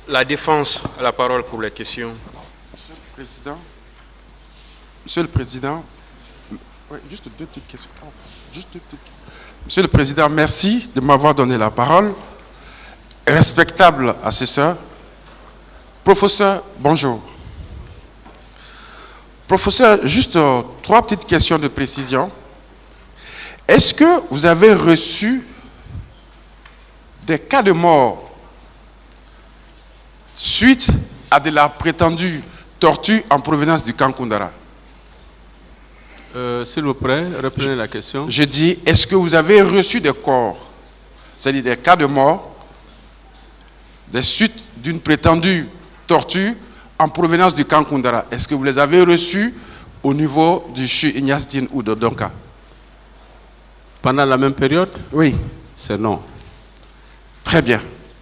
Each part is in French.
La défense a la parole pour les questions. Monsieur le Président, juste deux petites questions. Monsieur le Président, merci de m'avoir donné la parole. Respectable assesseur, professeur, bonjour. Professeur, juste trois petites questions de précision. Est-ce que vous avez reçu des cas de mort suite à de la prétendue torture en provenance du camp Koundara? S'il vous plaît, reprenez la question. Je dis, est-ce que vous avez reçu des corps, c'est-à-dire des cas de mort, des suites d'une prétendue torture en provenance du camp Koundara? Est-ce que vous les avez reçus au niveau du CHU Ignace Dine ou de Donka? Pendant la même période? Oui. C'est non. Très bien,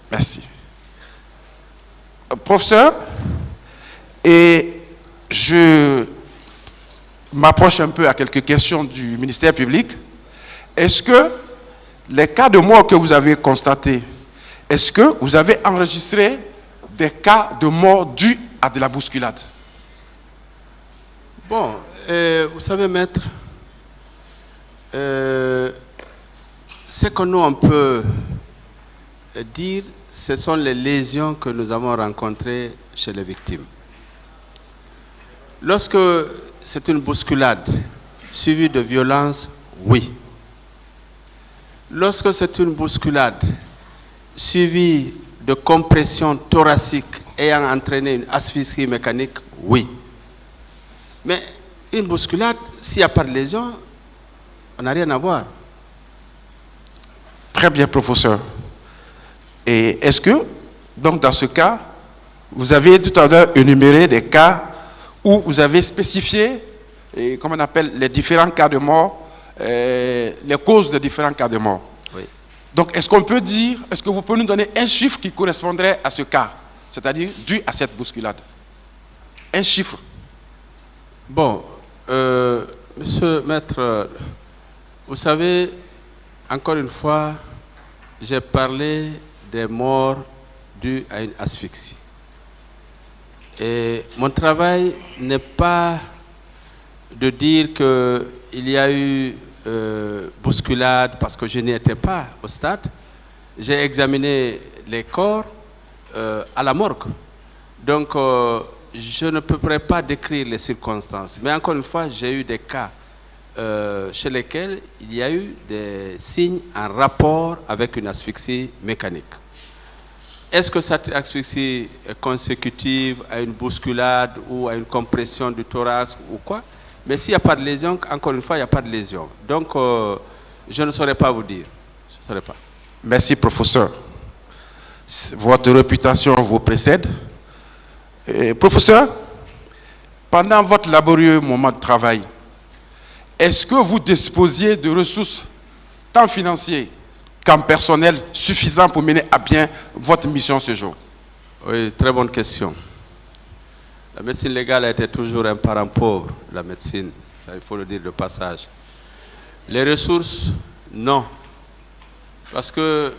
merci. Professeur, et je m'approche un peu à quelques questions du ministère public. Est-ce que les cas de mort que vous avez constatés, est-ce que vous avez enregistré des cas de mort dus à de la bousculade? Bon, vous savez, maître, ce que nous on peut dire, ce sont les lésions que nous avons rencontrées chez les victimes. Lorsque c'est une bousculade suivie de violence, oui. Lorsque c'est une bousculade suivie de compression thoracique ayant entraîné une asphyxie mécanique, oui. Mais une bousculade, s'il n'y a pas de lésion, on n'a rien à voir. Très bien, professeur. Et est-ce que, donc dans ce cas, vous avez tout à l'heure énuméré des cas où vous avez spécifié, comme on appelle, les différents cas de mort, les causes de différents cas de mort. Oui. Donc, est-ce qu'on peut dire, est-ce que vous pouvez nous donner un chiffre qui correspondrait à ce cas, c'est-à-dire dû à cette bousculade? Un chiffre. Bon, monsieur Maître, vous savez, encore une fois, j'ai parlé des morts dues à une asphyxie. Et mon travail n'est pas de dire qu'il y a eu bousculade parce que je n'y étais pas au stade. J'ai examiné les corps à la morgue. Donc, je ne pourrais pas décrire les circonstances. Mais encore une fois, j'ai eu des cas chez lesquels il y a eu des signes en rapport avec une asphyxie mécanique. Est-ce que cette asphyxie est consécutive à une bousculade ou à une compression du thorax ou quoi? Mais s'il n'y a pas de lésion, encore une fois, il n'y a pas de lésion. Donc, je ne saurais pas vous dire. Je ne saurais pas. Merci, professeur. Votre réputation vous précède. Professeur, pendant votre laborieux moment de travail, est-ce que vous disposiez de ressources tant financières qu'en personnel suffisant pour mener à bien votre mission ce jour? Oui, très bonne question. La médecine légale a été toujours un parent pauvre, la médecine, ça il faut le dire de passage. Les ressources, non. Parce que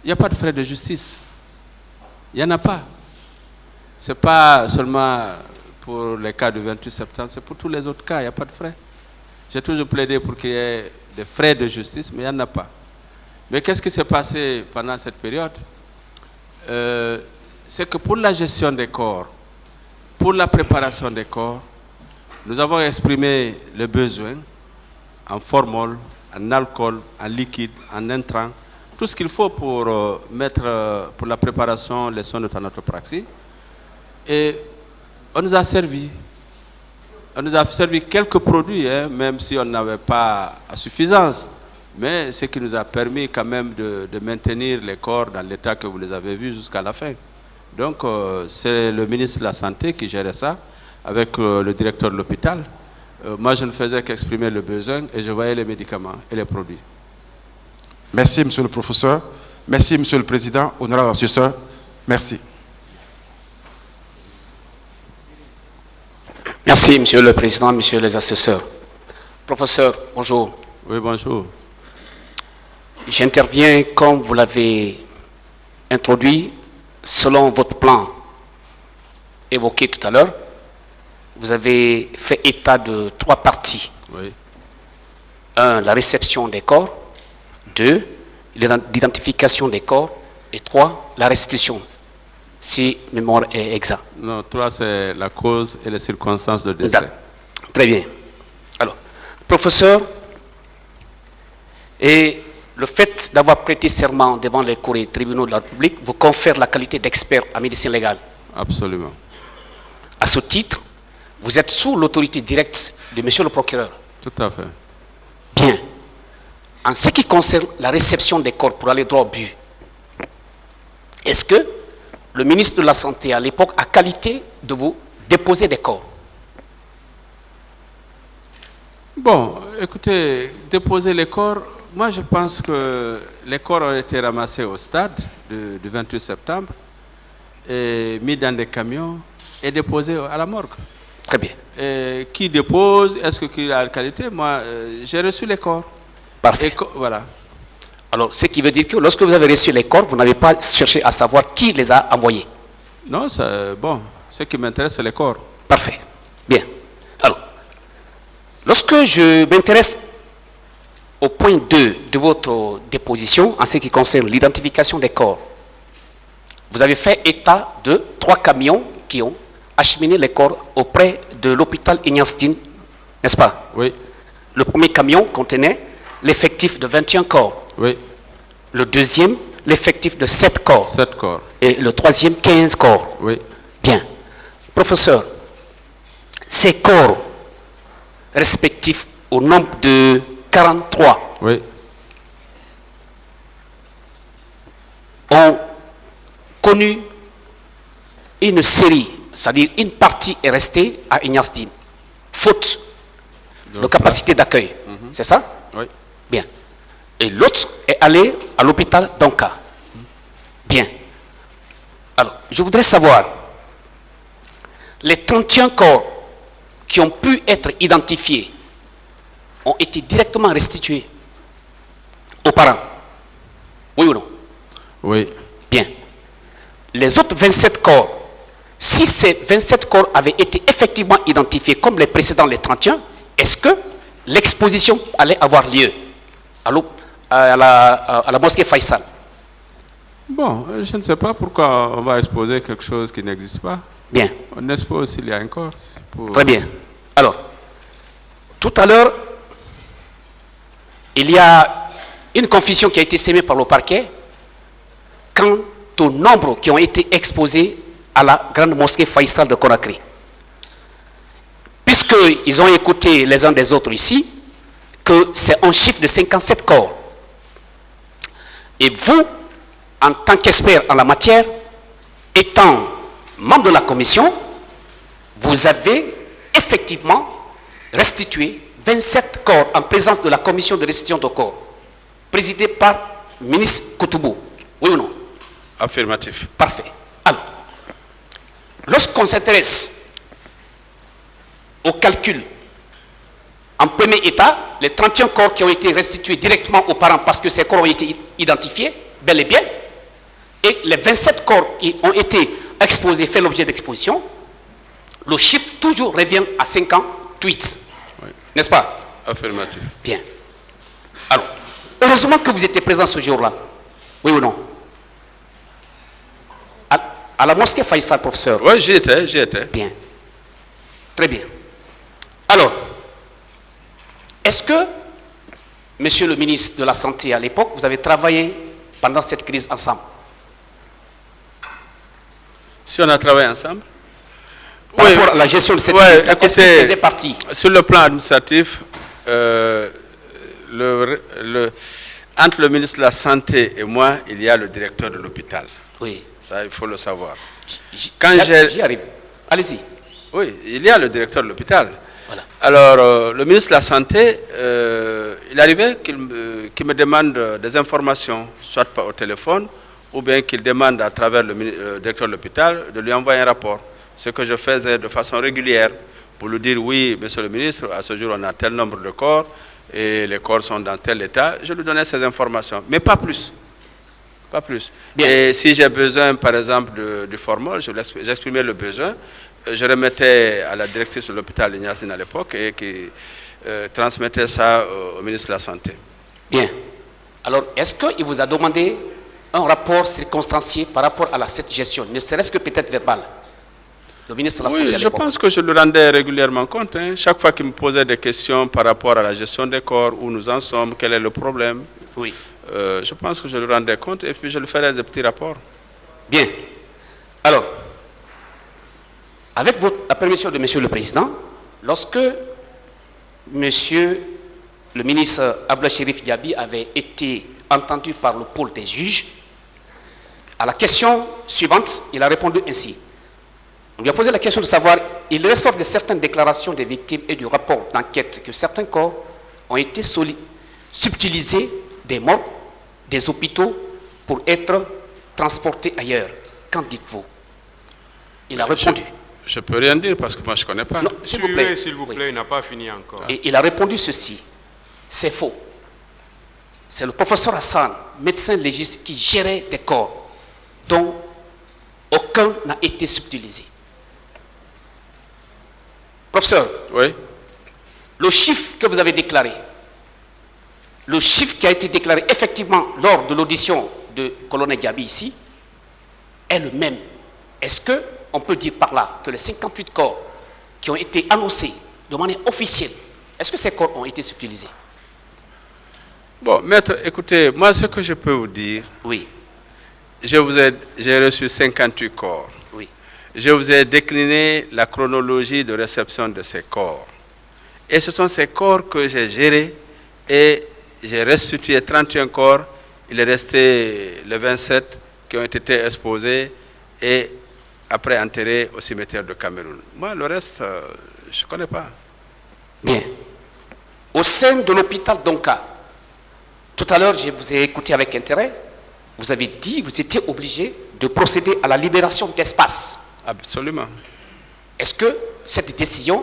il n'y a pas de frais de justice. Il n'y en a pas. Ce n'est pas seulement pour les cas du 28 septembre, c'est pour tous les autres cas, il n'y a pas de frais. J'ai toujours plaidé pour qu'il y ait des frais de justice, mais il n'y en a pas. Mais qu'est-ce qui s'est passé pendant cette période? C'est que pour la gestion des corps, pour la préparation des corps, nous avons exprimé le besoin en formol, en alcool, en liquide, en intrant, tout ce qu'il faut pour pour la préparation, les soins de thanatopraxie. Et on nous a servi. On nous a servi quelques produits, hein, même si on n'avait pas à suffisance. Mais ce qui nous a permis quand même de maintenir les corps dans l'état que vous les avez vus jusqu'à la fin. Donc, c'est le ministre de la Santé qui gérait ça, avec le directeur de l'hôpital. Moi, je ne faisais qu'exprimer le besoin et je voyais les médicaments et les produits. Merci, monsieur le professeur. Merci, monsieur le président. Honorable assesseur. Merci. Merci, monsieur le président, messieurs les assesseurs. Professeur, bonjour. Oui, bonjour. J'interviens, comme vous l'avez introduit, selon votre plan évoqué tout à l'heure, vous avez fait état de 3 parties. Oui. 1, la réception des corps. 2, l'identification des corps. Et 3, la restitution, si mémoire est exacte. Non, 3, c'est la cause et les circonstances de décès. Très bien. Alors, professeur, et le fait d'avoir prêté serment devant les cours et tribunaux de la République vous confère la qualité d'expert en médecine légale. Absolument. À ce titre, vous êtes sous l'autorité directe de monsieur le procureur. Tout à fait. Bien. En ce qui concerne la réception des corps pour aller droit au but, est-ce que le ministre de la Santé à l'époque a qualité de vous déposer des corps? Bon, écoutez, déposer les corps, moi je pense que les corps ont été ramassés au stade du 28 septembre et mis dans des camions et déposés à la morgue. Très bien. Et qui dépose? Est-ce qu'il a la qualité? Moi, j'ai reçu les corps. Parfait. Voilà. Alors, ce qui veut dire que lorsque vous avez reçu les corps, vous n'avez pas cherché à savoir qui les a envoyés. Non, bon, ce qui m'intéresse, c'est les corps. Parfait. Bien. Alors, lorsque je m'intéresse au point 2 de votre déposition, en ce qui concerne l'identification des corps, vous avez fait état de 3 camions qui ont acheminé les corps auprès de l'hôpital Ignace Dine, n'est-ce pas? Oui. Le premier camion contenait l'effectif de 21 corps. Oui. Le deuxième, l'effectif de 7 corps. 7 corps. Et le troisième, 15 corps. Oui. Bien. Professeur, ces corps respectifs au nombre de 43 oui. ont connu une série, c'est-à-dire une partie est restée à Ignace Dine, faute de capacité d'accueil. C'est ça? Oui. Bien. Et l'autre est allé à l'hôpital d'Anka. Bien. Alors, je voudrais savoir, les 31 corps qui ont pu être identifiés ont été directement restitués aux parents. Oui ou non? Oui. Bien. Les autres 27 corps, si ces 27 corps avaient été effectivement identifiés comme les précédents, les 31, est-ce que l'exposition allait avoir lieu à la mosquée Faisal? Bon, je ne sais pas pourquoi on va exposer quelque chose qui n'existe pas. Bien. On expose s'il y a un corps. Très bien. Alors, tout à l'heure, il y a une confusion qui a été sémée par le parquet quant au nombre qui ont été exposés à la grande mosquée Faisal de Conakry. Puisqu'ils ont écouté les uns des autres ici, que c'est un chiffre de 57 corps. Et vous, en tant qu'expert en la matière, étant membre de la commission, vous avez effectivement restitué 27 corps en présence de la commission de restitution de corps, présidée par le ministre Koutoubou. Oui ou non? Affirmatif. Parfait. Alors, lorsqu'on s'intéresse au calcul, en premier état, les 31 corps qui ont été restitués directement aux parents parce que ces corps ont été identifiés, bel et bien, et les 27 corps qui ont été exposés, fait l'objet d'exposition, le chiffre toujours revient à 58. Oui. N'est-ce pas? Affirmatif. Bien. Alors, heureusement que vous étiez présent ce jour-là. Oui ou non? À la mosquée Faisal, professeur. Oui, j'y étais. Bien. Très bien. Alors, est-ce que, monsieur le ministre de la Santé à l'époque, vous avez travaillé pendant cette crise ensemble? Si on a travaillé ensemble? Par rapport à la gestion de cette crise, est-ce que vous faisiez partie? Sur le plan administratif, entre le ministre de la Santé et moi, il y a le directeur de l'hôpital. Oui. Ça, il faut le savoir. J'y arrive. Allez-y. Oui, il y a le directeur de l'hôpital. Voilà. Alors, le ministre de la Santé, il arrivait qu'il me demande des informations, soit au téléphone, ou bien qu'il demande à travers le directeur de l'hôpital de lui envoyer un rapport. Ce que je faisais de façon régulière pour lui dire, oui, monsieur le ministre, à ce jour, on a tel nombre de corps, et les corps sont dans tel état. Je lui donnais ces informations, mais pas plus. Pas plus. Bien. Et si j'ai besoin, par exemple, du formol, j'exprimais le besoin, je remettais à la directrice de l'hôpital Ignace à l'époque et qui transmettait ça au ministre de la Santé. Bien. Alors, est-ce qu'il vous a demandé un rapport circonstancié par rapport à cette gestion, ne serait-ce que peut-être verbal? Le ministre de la Santé à Oui, je l'époque. pense que je le rendais régulièrement compte. Hein. Chaque fois qu'il me posait des questions par rapport à la gestion des corps, où nous en sommes, quel est le problème, Oui. je pense que je le rendais compte et puis je le ferai des petits rapports. Bien. Alors, avec la permission de Monsieur le Président, lorsque Monsieur le ministre Abdel Chérif Diaby avait été entendu par le pôle des juges, à la question suivante, il a répondu ainsi. On lui a posé la question de savoir, il ressort de certaines déclarations des victimes et du rapport d'enquête que certains corps ont été subtilisés des morgues, des hôpitaux pour être transportés ailleurs. Qu'en dites-vous? Il a répondu. Je ne peux rien dire parce que moi je ne connais pas. Non, s'il vous plaît. S'il vous plaît, il n'a pas fini encore. Et il a répondu ceci. C'est faux. C'est le professeur Hassan, médecin légiste, qui gérait des corps dont aucun n'a été subtilisé. Professeur, Oui. le chiffre que vous avez déclaré, le chiffre qui a été déclaré effectivement lors de l'audition de colonel Diaby ici, est le même. Est-ce qu'on peut dire par là que les 58 corps qui ont été annoncés de manière officielle, est-ce que ces corps ont été subtilisés? Bon, maître, écoutez, moi ce que je peux vous dire, Oui, j'ai reçu 58 corps. oui. Je vous ai décliné la chronologie de réception de ces corps. Et ce sont ces corps que j'ai gérés et j'ai restitué 31 corps. Il est resté les 27 qui ont été exposés et après enterrés au cimetière de Cameroun. Moi, le reste, je ne connais pas. Bien. Au sein de l'hôpital d'Onka, tout à l'heure, je vous ai écouté avec intérêt, vous avez dit que vous étiez obligé de procéder à la libération d'espace. Absolument. Est-ce que cette décision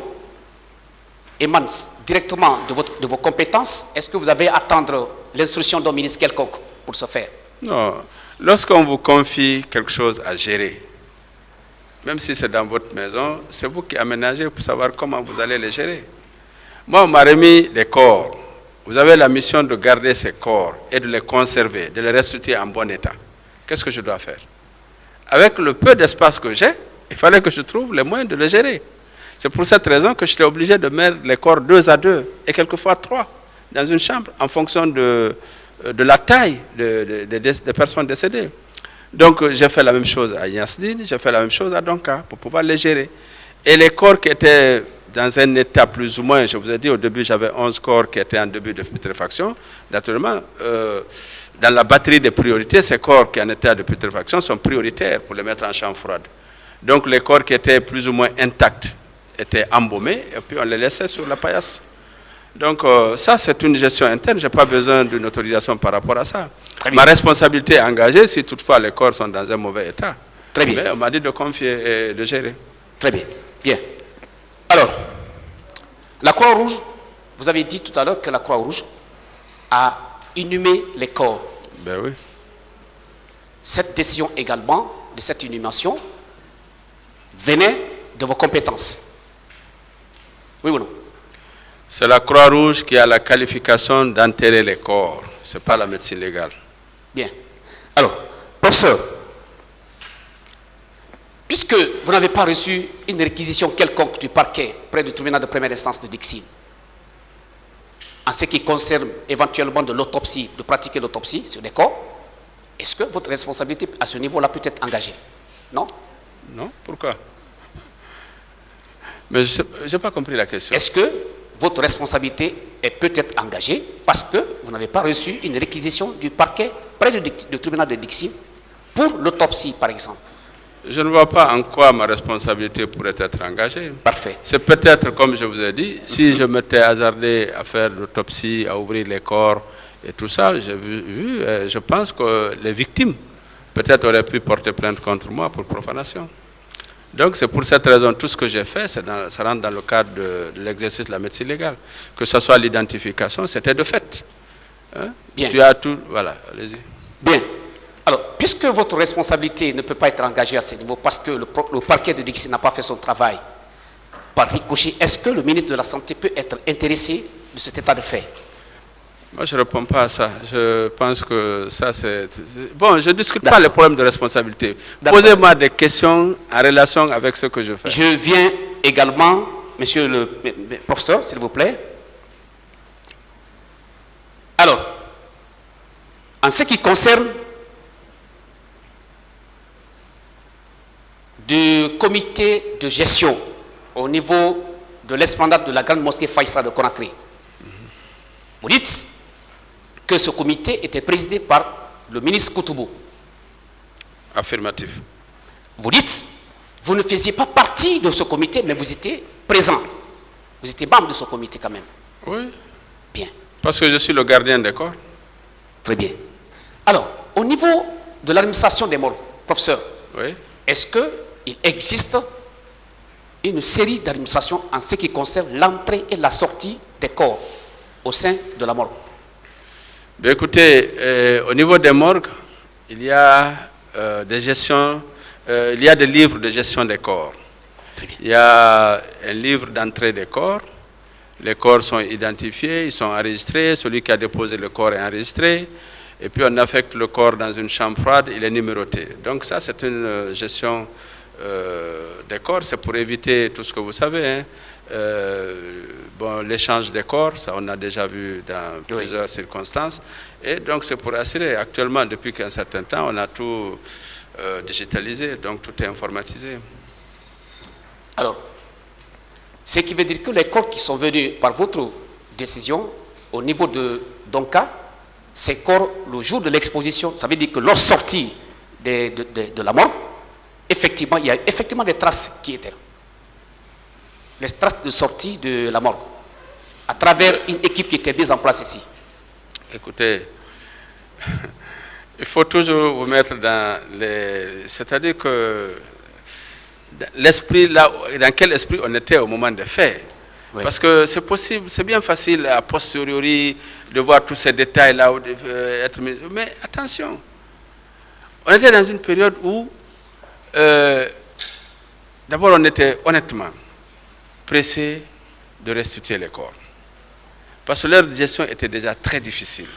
émane directement de vos compétences? Est-ce que vous avez à attendre l'instruction d'un ministre quelconque pour ce faire? Non. Lorsqu'on vous confie quelque chose à gérer, même si c'est dans votre maison, c'est vous qui aménagez pour savoir comment vous allez les gérer. Moi, on m'a remis les corps. Vous avez la mission de garder ces corps et de les conserver, de les restituer en bon état. Qu'est-ce que je dois faire? Avec le peu d'espace que j'ai, il fallait que je trouve les moyens de les gérer. C'est pour cette raison que j'étais obligé de mettre les corps 2 à 2 et quelquefois 3 dans une chambre en fonction de la taille des personnes décédées. Donc j'ai fait la même chose à Yasdine, j'ai fait la même chose à Donka pour pouvoir les gérer. Et les corps qui étaient dans un état plus ou moins, je vous ai dit au début j'avais 11 corps qui étaient en début de putréfaction. Naturellement, dans la batterie des priorités, ces corps qui en état de putréfaction sont prioritaires pour les mettre en chambre froide. Donc les corps qui étaient plus ou moins intacts étaient embaumés et puis on les laissait sur la paillasse. Donc ça c'est une gestion interne, je n'ai pas besoin d'une autorisation par rapport à ça. Ma responsabilité est engagée si toutefois les corps sont dans un mauvais état. Très bien. Mais on m'a dit de confier et de gérer. Très bien. Bien. Alors, la Croix-Rouge, vous avez dit tout à l'heure que la Croix-Rouge a inhumé les corps. Ben oui. Cette décision également, de cette inhumation, venait de vos compétences. Oui ou non? C'est la Croix-Rouge qui a la qualification d'enterrer les corps. Ce n'est pas la médecine légale. Bien. Alors, professeur, puisque vous n'avez pas reçu une réquisition quelconque du parquet près du tribunal de première instance de Dixine, en ce qui concerne éventuellement de l'autopsie, de pratiquer l'autopsie sur des corps, est-ce que votre responsabilité à ce niveau-là peut être engagée? Non? Non? Pourquoi? Mais je n'ai pas compris la question. Est-ce que votre responsabilité est peut-être engagée parce que vous n'avez pas reçu une réquisition du parquet près du tribunal de Dixine pour l'autopsie, par exemple? Je ne vois pas en quoi ma responsabilité pourrait être engagée. Parfait. C'est peut-être, comme je vous ai dit, si je m'étais hasardé à faire l'autopsie, à ouvrir les corps et tout ça, je pense que les victimes peut-être auraient pu porter plainte contre moi pour profanation. Donc c'est pour cette raison, tout ce que j'ai fait, ça rentre dans le cadre de l'exercice de la médecine légale. Que ce soit l'identification, c'était de fait. Hein? Bien. Tu as tout, voilà, allez-y. Bien. Alors, puisque votre responsabilité ne peut pas être engagée à ce niveau parce que le parquet de Dixi n'a pas fait son travail, par ricochet, est-ce que le ministre de la Santé peut être intéressé de cet état de fait? Moi, je ne réponds pas à ça. Je pense que ça, c'est... Bon, je ne discute pas les problèmes de responsabilité. Posez-moi des questions en relation avec ce que je fais. Je viens également, monsieur le professeur, s'il vous plaît. Alors, en ce qui concerne du comité de gestion au niveau de l'esplanade de la grande mosquée Faïssa de Conakry, vous dites que ce comité était présidé par le ministre Koutoubou. Affirmatif. Vous dites, vous ne faisiez pas partie de ce comité, mais vous étiez présent. Vous étiez membre de ce comité quand même. Oui. Bien. Parce que je suis le gardien des corps. Très bien. Alors, au niveau de l'administration des morts, professeur, Oui. est-ce qu'il existe une série d'administrations en ce qui concerne l'entrée et la sortie des corps au sein de la morgue? Bien, écoutez, au niveau des morgues, il y a des gestions, il y a des livres de gestion des corps. Il y a un livre d'entrée des corps. Les corps sont identifiés, ils sont enregistrés. Celui qui a déposé le corps est enregistré. Et puis on affecte le corps dans une chambre froide, il est numéroté. Donc ça, c'est une gestion des corps. C'est pour éviter tout ce que vous savez. Hein. Bon, l'échange des corps, ça on a déjà vu dans plusieurs circonstances. Et donc c'est pour assurer. Actuellement, depuis un certain temps, on a tout digitalisé, donc tout est informatisé. Alors, ce qui veut dire que les corps qui sont venus par votre décision au niveau de Donka, ces corps, le jour de l'exposition, ça veut dire que leur sortie de la morgue, effectivement, il y a effectivement des traces qui étaient là. Les traces de sortie de la morgue, à travers une équipe qui était mise en place ici. Écoutez, il faut toujours vous mettre dans les... C'est-à-dire que l'esprit, là, dans quel esprit on était au moment des faits. Oui. Parce que c'est possible, c'est bien facile a posteriori de voir tous ces détails-là. Mais attention, on était dans une période où, d'abord on était honnêtement pressé de restituer les corps. Parce que leur gestion était déjà très difficile.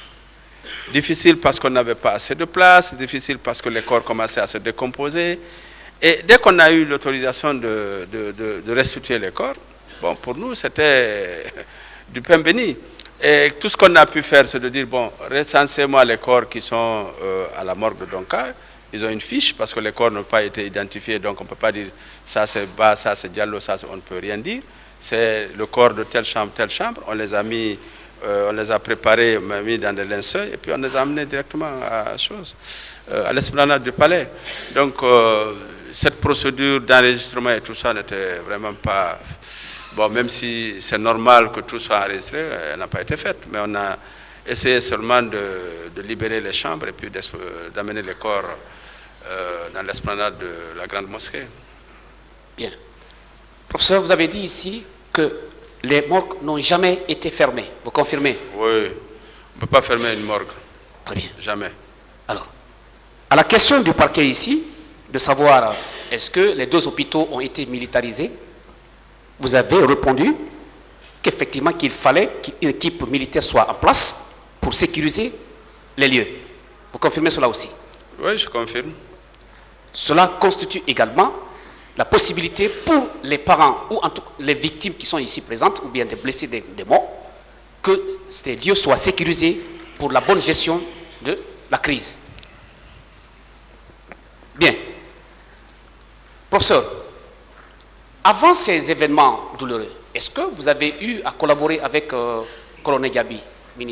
Difficile parce qu'on n'avait pas assez de place, difficile parce que les corps commençaient à se décomposer. Et dès qu'on a eu l'autorisation de restituer les corps, bon, pour nous, c'était du pain béni. Et tout ce qu'on a pu faire, c'est de dire, bon, recensez-moi les corps qui sont à la morgue de Donka. Ils ont une fiche parce que les corps n'ont pas été identifiés, donc on ne peut pas dire ça c'est Ba, ça c'est Diallo, ça on ne peut rien dire. C'est le corps de telle chambre, on les a mis, on les a préparés, mis dans des linceuls et puis on les a amenés directement à l'esplanade du palais. Donc cette procédure d'enregistrement et tout ça n'était vraiment pas... Bon, même si c'est normal que tout soit enregistré, elle n'a pas été faite. Mais on a essayé seulement de libérer les chambres et puis d'amener les corps dans l'esplanade de la grande mosquée. Bien. Professeur, vous avez dit ici que les morgues n'ont jamais été fermées. Vous confirmez? Oui, on ne peut pas fermer une morgue. Très bien. Jamais. Alors, à la question du parquet ici, de savoir est-ce que les deux hôpitaux ont été militarisés, vous avez répondu qu'effectivement qu'il fallait qu'une équipe militaire soit en place pour sécuriser les lieux. Vous confirmez cela aussi? Oui, je confirme. Cela constitue également la possibilité pour les parents ou en tout cas les victimes qui sont ici présentes ou bien des blessés, des morts, que ces lieux soient sécurisés pour la bonne gestion de la crise. Bien. Professeur, avant ces événements douloureux, est-ce que vous avez eu à collaborer avec Colonel Diaby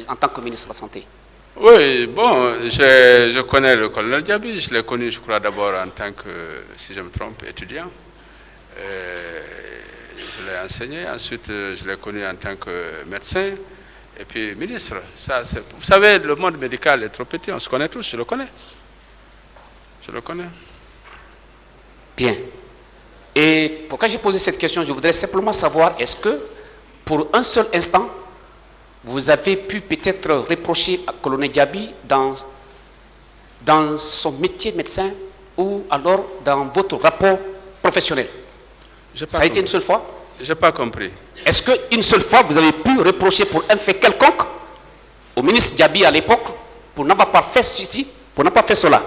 en tant que ministre de la Santé? Oui, bon, je connais le colonel Diaby, je l'ai connu, je crois, d'abord en tant que, si je me trompe, étudiant. Je l'ai enseigné, ensuite je l'ai connu en tant que médecin, et puis ministre. Ça, vous savez, le monde médical est trop petit, on se connaît tous, je le connais. Je le connais. Bien. Et pourquoi j'ai posé cette question, je voudrais simplement savoir, est-ce que, pour un seul instant, vous avez pu peut-être reprocher à Colonel Diaby dans dans son métier de médecin ou alors dans votre rapport professionnel? Ça a été une seule fois? Je n'ai pas compris. Est-ce qu'une seule fois, vous avez pu reprocher pour un fait quelconque au ministre Diaby à l'époque pour n'avoir pas fait ceci, pour n'avoir pas fait cela?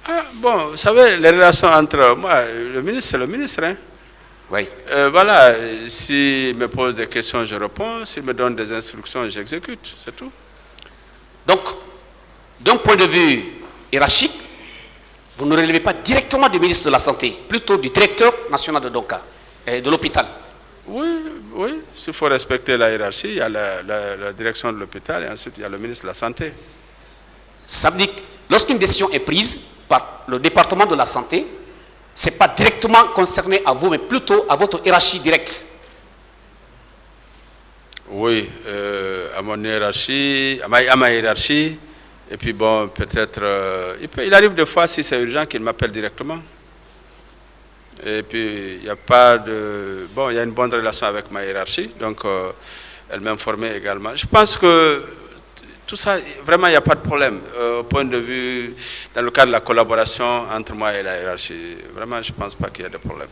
Ah, bon, vous savez, les relations entre moi, le ministre, c'est le ministre. Hein. Oui. Voilà, s'il me pose des questions, je réponds. S'il me donne des instructions, j'exécute. C'est tout. Donc, d'un point de vue hiérarchique, vous ne relevez pas directement du ministre de la Santé, plutôt du directeur national de Donka, de l'hôpital. Oui, oui. S'il faut respecter la hiérarchie, il y a la direction de l'hôpital et ensuite il y a le ministre de la Santé. Ça veut dire que lorsqu'une décision est prise par le département de la Santé, ce n'est pas directement concerné à vous, mais plutôt à votre hiérarchie directe. Oui, à mon hiérarchie, à ma hiérarchie. Et puis bon, peut-être, il arrive des fois, si c'est urgent, qu'il m'appelle directement. Et puis, il n'y a pas de... Bon, il y a une bonne relation avec ma hiérarchie, donc elle m'informait également. Je pense que tout ça, vraiment, il n'y a pas de problème. Au point de vue, dans le cadre de la collaboration entre moi et la hiérarchie, vraiment, je ne pense pas qu'il y ait de problème.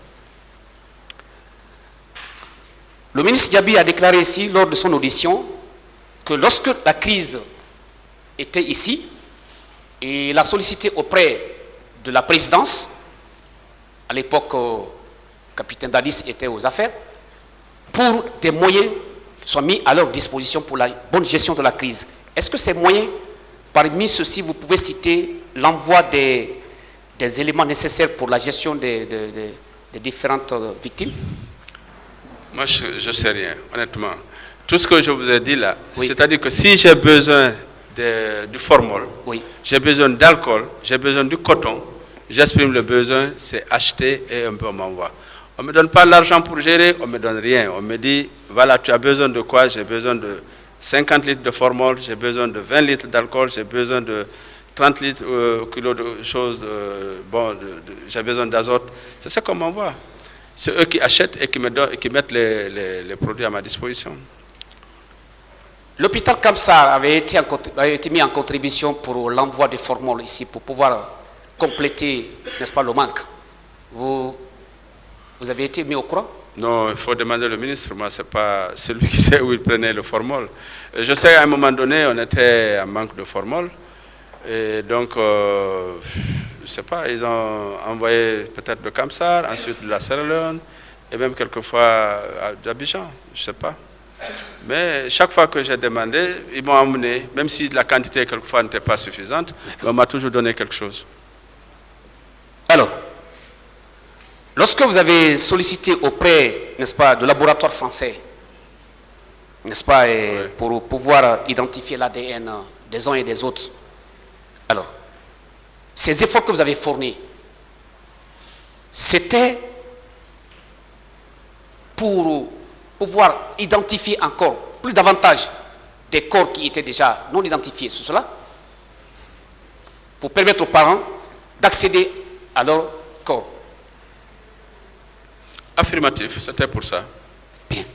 Le ministre Diaby a déclaré ici, lors de son audition, que lorsque la crise était ici, et il a sollicité auprès de la présidence, à l'époque, capitaine Dadis était aux affaires, pour des moyens qui soient mis à leur disposition pour la bonne gestion de la crise. Est-ce que ces moyens, parmi ceux-ci, vous pouvez citer l'envoi des éléments nécessaires pour la gestion des différentes victimes? Moi, je ne sais rien, honnêtement. Tout ce que je vous ai dit là, oui. C'est-à-dire que si j'ai besoin du formol, oui. j'ai besoin d'alcool, j'ai besoin du coton, j'exprime le besoin, c'est acheter et un peu on m'envoie. On ne me donne pas l'argent pour gérer, on ne me donne rien. On me dit, voilà, tu as besoin de quoi? J'ai besoin de 50 litres de formol, j'ai besoin de 20 litres d'alcool, j'ai besoin de 30 litres kilos de choses, j'ai besoin d'azote. C'est ça qu'on m'envoie. C'est eux qui achètent et qui me donnent, et qui mettent les produits à ma disposition. L'hôpital Kamsar avait été mis en contribution pour l'envoi des formules ici, pour pouvoir compléter, n'est-ce pas, le manque. Vous avez été mis au courant? Non, il faut demander au ministre. Moi, ce n'est pas celui qui sait où il prenait le formol. Je sais qu'à un moment donné, on était en manque de formol. Et donc, je ne sais pas, ils ont envoyé peut-être de Kamsar, ensuite de la Sierra Leone, et même quelquefois d'Abidjan, je ne sais pas. Mais chaque fois que j'ai demandé, ils m'ont emmené, même si la quantité quelquefois n'était pas suffisante, on m'a toujours donné quelque chose. Alors, lorsque vous avez sollicité auprès, n'est-ce pas, de laboratoires français, n'est-ce pas, oui. Pour pouvoir identifier l'ADN des uns et des autres, alors, ces efforts que vous avez fournis, c'était pour pouvoir identifier encore plus davantage des corps qui étaient déjà non identifiés sous cela, pour permettre aux parents d'accéder à leur corps. Affirmatif, c'était pour ça. Bien.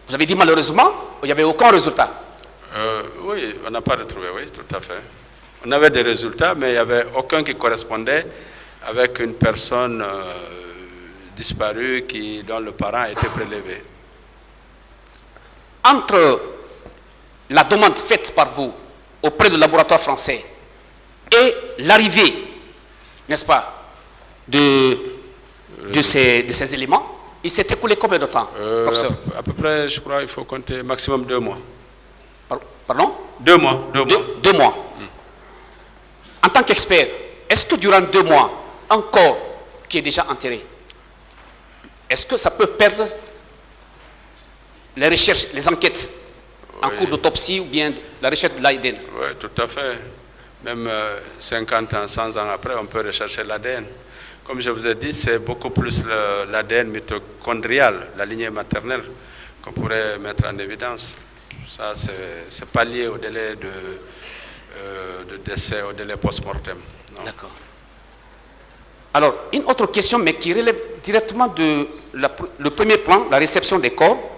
Vous avez dit malheureusement, il n'y avait aucun résultat. Oui, on n'a pas retrouvé, oui, tout à fait. On avait des résultats, mais il n'y avait aucun qui correspondait avec une personne disparue dont le parent a été prélevé. Entre la demande faite par vous auprès du laboratoire français et l'arrivée, n'est-ce pas, de ces éléments, il s'est écoulé combien de temps, professeur? À peu près, je crois, il faut compter maximum 2 mois. Pardon? 2 mois. 2 mois. En tant qu'expert, est-ce que durant 2 mois, un corps qui est déjà enterré, est-ce que ça peut perdre les recherches, les enquêtes en cours d'autopsie ou bien la recherche de l'ADN? Oui, tout à fait. Même 50 ans, 100 ans après, on peut rechercher l'ADN. Comme je vous ai dit, c'est beaucoup plus l'ADN mitochondrial, la lignée maternelle, qu'on pourrait mettre en évidence. Ça, c'est pas lié au délai de décès, au délai post-mortem. D'accord. Alors, une autre question, mais qui relève directement de le premier plan, la réception des corps.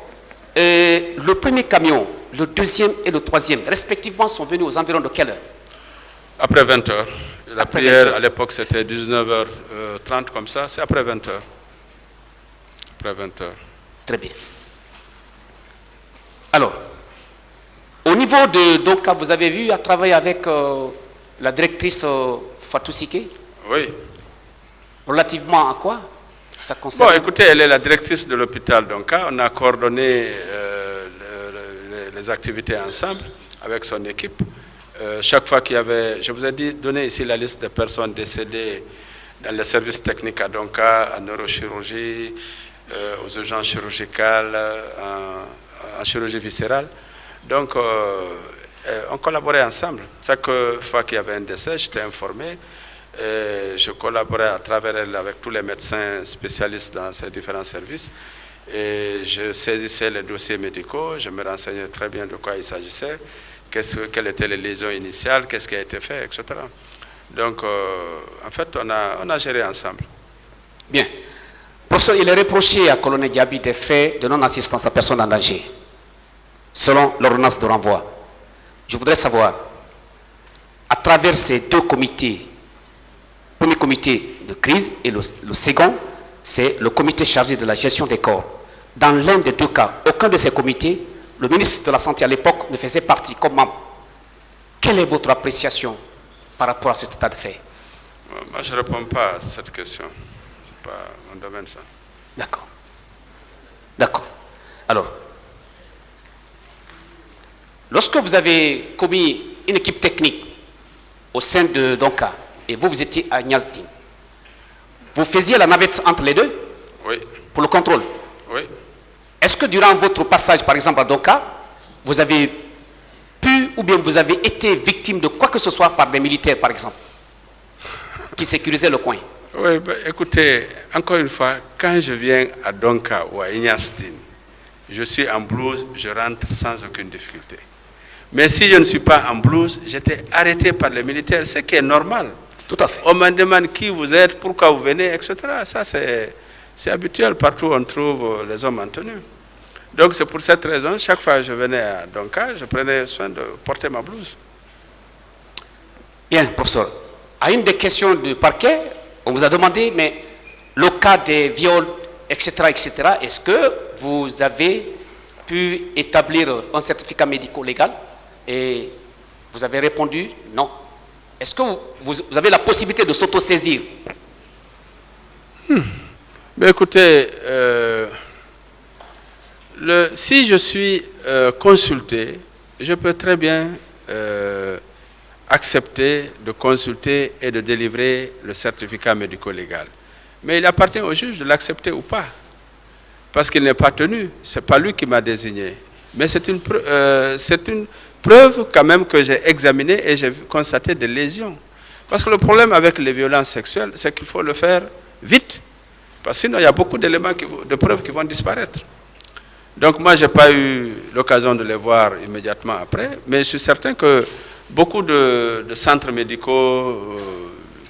Le premier camion, le deuxième et le troisième, respectivement, sont venus aux environs de quelle heure? Après 20 heures. La Après prière, 20 heures. à l'époque, c'était 19h30 comme ça. C'est après 20 heures. Après 20 heures. Très bien. Alors, au niveau de... Donc, vous avez vu à travailler avec la directrice Fatou Sike, Oui. relativement à quoi ça concerne? Bon, écoutez, elle est la directrice de l'hôpital Donka. On a coordonné les activités ensemble avec son équipe. Chaque fois qu'il y avait, je vous ai donné ici la liste des personnes décédées dans les services techniques à Donka, en neurochirurgie, aux urgences chirurgicales, en chirurgie viscérale. Donc, on collaborait ensemble. Chaque fois qu'il y avait un décès, j'étais informé. Je collaborais à travers elle avec tous les médecins spécialistes dans ces différents services. Et je saisissais les dossiers médicaux, je me renseignais très bien de quoi il s'agissait, quelles étaient les lésions initiales, qu'est-ce qui a été fait, etc. Donc, en fait, on a géré ensemble. Bien. Professeur, il est reproché à Colonel Diaby des faits de non-assistance à personne en danger, selon l'ordonnance de renvoi. Je voudrais savoir, à travers ces deux comités, le premier comité de crise et le second, c'est le comité chargé de la gestion des corps. Dans l'un des deux cas, aucun de ces comités, le ministre de la Santé à l'époque ne faisait partie comme membre. Quelle est votre appréciation par rapport à cet état de fait? Moi, je ne réponds pas à cette question. Ce n'est pas mon domaine, ça. D'accord. D'accord. Alors, lorsque vous avez commis une équipe technique au sein de Donka, et vous étiez à Niazdine, vous faisiez la navette entre les deux? Oui. Pour le contrôle? Oui. Est-ce que durant votre passage, par exemple, à Donka, vous avez pu ou bien vous avez été victime de quoi que ce soit par des militaires, par exemple, qui sécurisaient le coin? Oui, ben, écoutez, encore une fois, quand je viens à Donka ou à Ignastine, je suis en blouse, je rentre sans aucune difficulté. Mais si je ne suis pas en blouse, j'étais arrêté par les militaires, ce qui est normal. Tout à fait. On me demande qui vous êtes, pourquoi vous venez, etc. Ça, c'est habituel. Partout, on trouve les hommes en tenue. Donc, c'est pour cette raison, chaque fois que je venais à Donka, je prenais soin de porter ma blouse. Bien, professeur. À une des questions du parquet, on vous a demandé, mais le cas des viols, etc., est-ce que vous avez pu établir un certificat médico-légal? Et vous avez répondu non. Est-ce que vous avez la possibilité de s'autosaisir? Mais écoutez, si je suis consulté, je peux très bien accepter de consulter et de délivrer le certificat médico-légal. Mais il appartient au juge de l'accepter ou pas. Parce qu'il n'est pas tenu. Ce n'est pas lui qui m'a désigné. Mais c'est une preuve quand même que j'ai examinée et j'ai constaté des lésions. Parce que le problème avec les violences sexuelles, c'est qu'il faut le faire vite. Parce que sinon, il y a beaucoup d'éléments, de preuves qui vont disparaître. Donc moi, je n'ai pas eu l'occasion de les voir immédiatement après. Mais je suis certain que beaucoup de centres médicaux,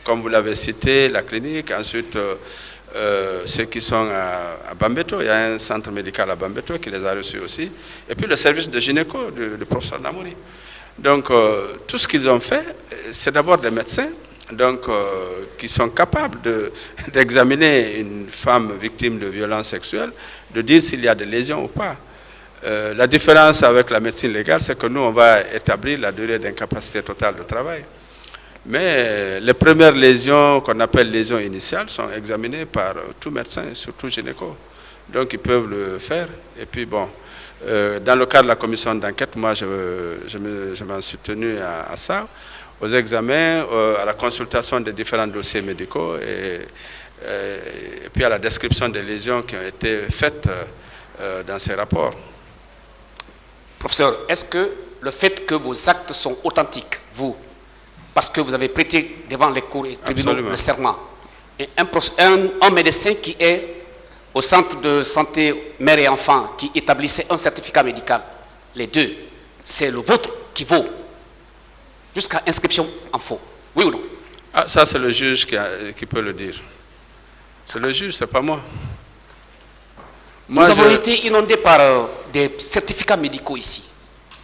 comme vous l'avez cité, la clinique, ensuite ceux qui sont à Bambeto, il y a un centre médical à Bambeto qui les a reçus aussi, et puis le service de gynéco du professeur Namouri. Donc tout ce qu'ils ont fait, c'est d'abord des médecins donc, qui sont capables d'examiner une femme victime de violences sexuelles, de dire s'il y a des lésions ou pas. La différence avec la médecine légale, c'est que nous, on va établir la durée d'incapacité totale de travail. Mais les premières lésions, qu'on appelle lésions initiales, sont examinées par tout médecin, surtout gynéco. Donc, ils peuvent le faire. Et puis, bon, dans le cadre de la commission d'enquête, moi, je m'en suis tenu à ça, aux examens, à la consultation des différents dossiers médicaux et puis à la description des lésions qui ont été faites dans ces rapports. Professeur, est-ce que le fait que vos actes sont authentiques, vous, parce que vous avez prêté devant les cours et tribunaux le serment, et un médecin qui est au centre de santé mère et enfant, qui établissait un certificat médical, les deux, c'est le vôtre qui vaut, jusqu'à inscription en faux, oui ou non? Ah, ça c'est le juge qui peut le dire. C'est le juge, c'est pas moi. Nous avons été inondés par des certificats médicaux ici,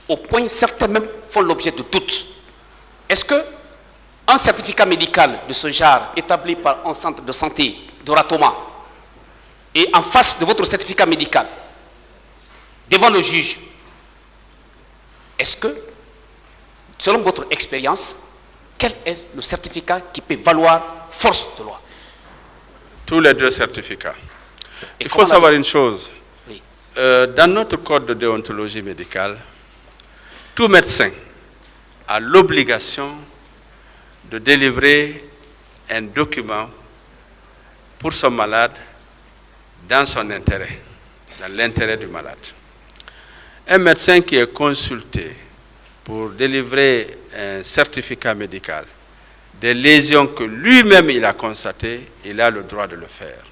au point certains même font l'objet de doutes. Est-ce que un certificat médical de ce genre établi par un centre de santé d'Oratoma et en face de votre certificat médical, devant le juge, est-ce que, selon votre expérience, quel est le certificat qui peut valoir force de loi? Tous les deux certificats. Il faut savoir une chose. Oui. Dans notre code de déontologie médicale, tout médecin a l'obligation de délivrer un document pour son malade dans son intérêt, dans l'intérêt du malade. Un médecin qui est consulté pour délivrer un certificat médical des lésions que lui-même il a constatées, il a le droit de le faire.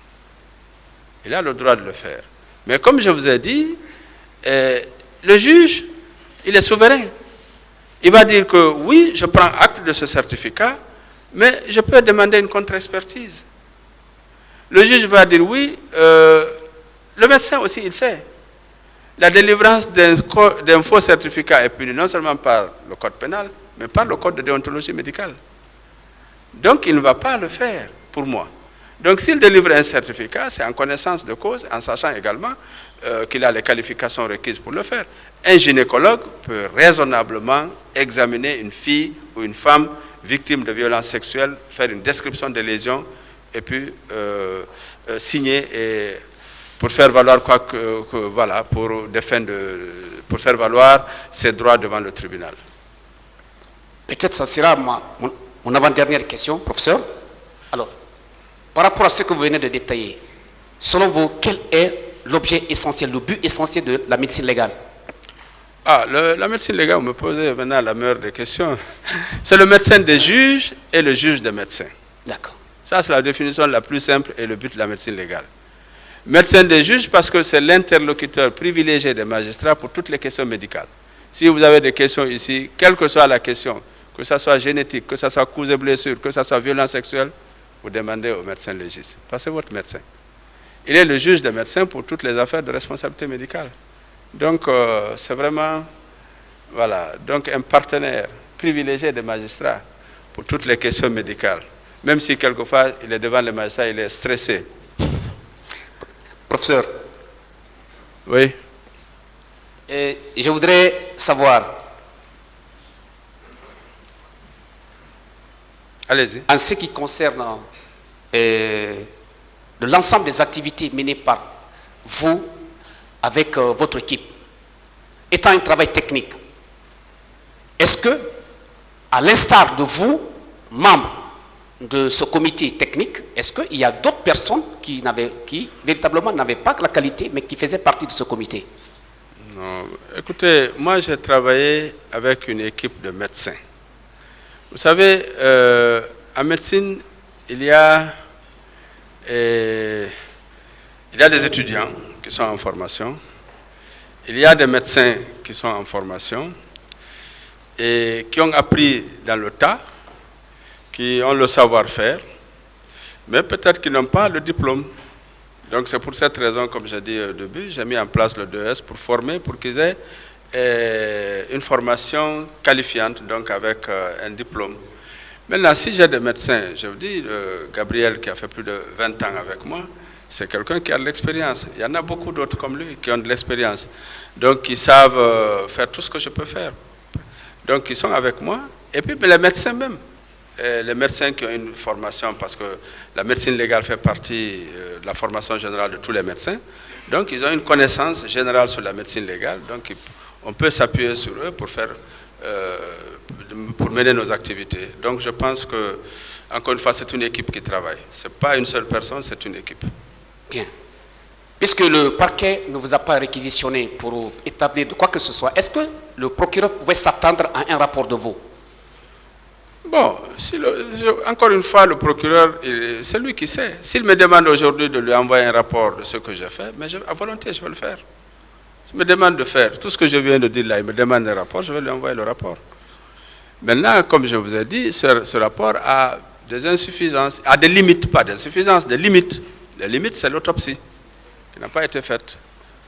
Il a le droit de le faire. Mais comme je vous ai dit, le juge, il est souverain. Il va dire que oui, je prends acte de ce certificat, mais je peux demander une contre-expertise. Le juge va dire oui, le médecin aussi, il sait. La délivrance d'un faux certificat est punie non seulement par le code pénal, mais par le code de déontologie médicale. Donc, il ne va pas le faire pour moi. Donc, s'il délivre un certificat, c'est en connaissance de cause, en sachant également qu'il a les qualifications requises pour le faire. Un gynécologue peut raisonnablement examiner une fille ou une femme victime de violences sexuelles, faire une description des lésions et puis signer et pour faire valoir voilà, pour faire valoir ses droits devant le tribunal. Peut-être ça sera mon avant-dernière question, professeur. Alors, par rapport à ce que vous venez de détailler, selon vous, quel est l'objet essentiel, le but essentiel de la médecine légale? La médecine légale, vous me posez maintenant la meilleure des questions. C'est le médecin des juges et le juge des médecins. D'accord. Ça, c'est la définition la plus simple et le but de la médecine légale. Médecin des juges parce que c'est l'interlocuteur privilégié des magistrats pour toutes les questions médicales. Si vous avez des questions ici, quelle que soit la question, que ce soit génétique, que ce soit cause et blessure, que ce soit violence sexuelle, vous demandez au médecin légiste. Parce que c'est votre médecin. Il est le juge des médecins pour toutes les affaires de responsabilité médicale. Donc, c'est vraiment, voilà, donc un partenaire privilégié des magistrats pour toutes les questions médicales. Même si quelquefois, il est devant les magistrats, il est stressé. Professeur. Oui. Je voudrais savoir, allez-y. En ce qui concerne l'ensemble des activités menées par vous avec votre équipe, étant un travail technique, est-ce que, à l'instar de vous, membres de ce comité technique, est-ce qu'il y a d'autres personnes qui véritablement n'avaient pas la qualité, mais qui faisaient partie de ce comité? Non, écoutez, moi j'ai travaillé avec une équipe de médecins. Vous savez, en médecine, il y a des étudiants qui sont en formation, il y a des médecins qui sont en formation et qui ont appris dans le tas, qui ont le savoir-faire, mais peut-être qu'ils n'ont pas le diplôme. Donc c'est pour cette raison, comme j'ai dit au début, j'ai mis en place le 2S pour former, pour qu'ils aient une formation qualifiante, donc avec un diplôme. Maintenant, si j'ai des médecins, je vous dis, Gabriel qui a fait plus de 20 ans avec moi, c'est quelqu'un qui a de l'expérience. Il y en a beaucoup d'autres comme lui qui ont de l'expérience, donc qui savent faire tout ce que je peux faire. Donc ils sont avec moi, et puis les médecins même. Les médecins qui ont une formation, parce que la médecine légale fait partie de la formation générale de tous les médecins, donc ils ont une connaissance générale sur la médecine légale, donc on peut s'appuyer sur eux pour mener nos activités. Donc je pense que, encore une fois, c'est une équipe qui travaille. Ce n'est pas une seule personne, c'est une équipe. Bien. Puisque le parquet ne vous a pas réquisitionné pour établir de quoi que ce soit, est-ce que le procureur pouvait s'attendre à un rapport de vous? Bon, encore une fois, le procureur, c'est lui qui sait. S'il me demande aujourd'hui de lui envoyer un rapport de ce que j'ai fait, mais à volonté, je vais le faire. S'il me demande de faire tout ce que je viens de dire là, il me demande un rapport, je vais lui envoyer le rapport. Maintenant, comme je vous ai dit, ce rapport a des insuffisances, a des limites, pas des insuffisances, des limites. Les limites, c'est l'autopsie qui n'a pas été faite.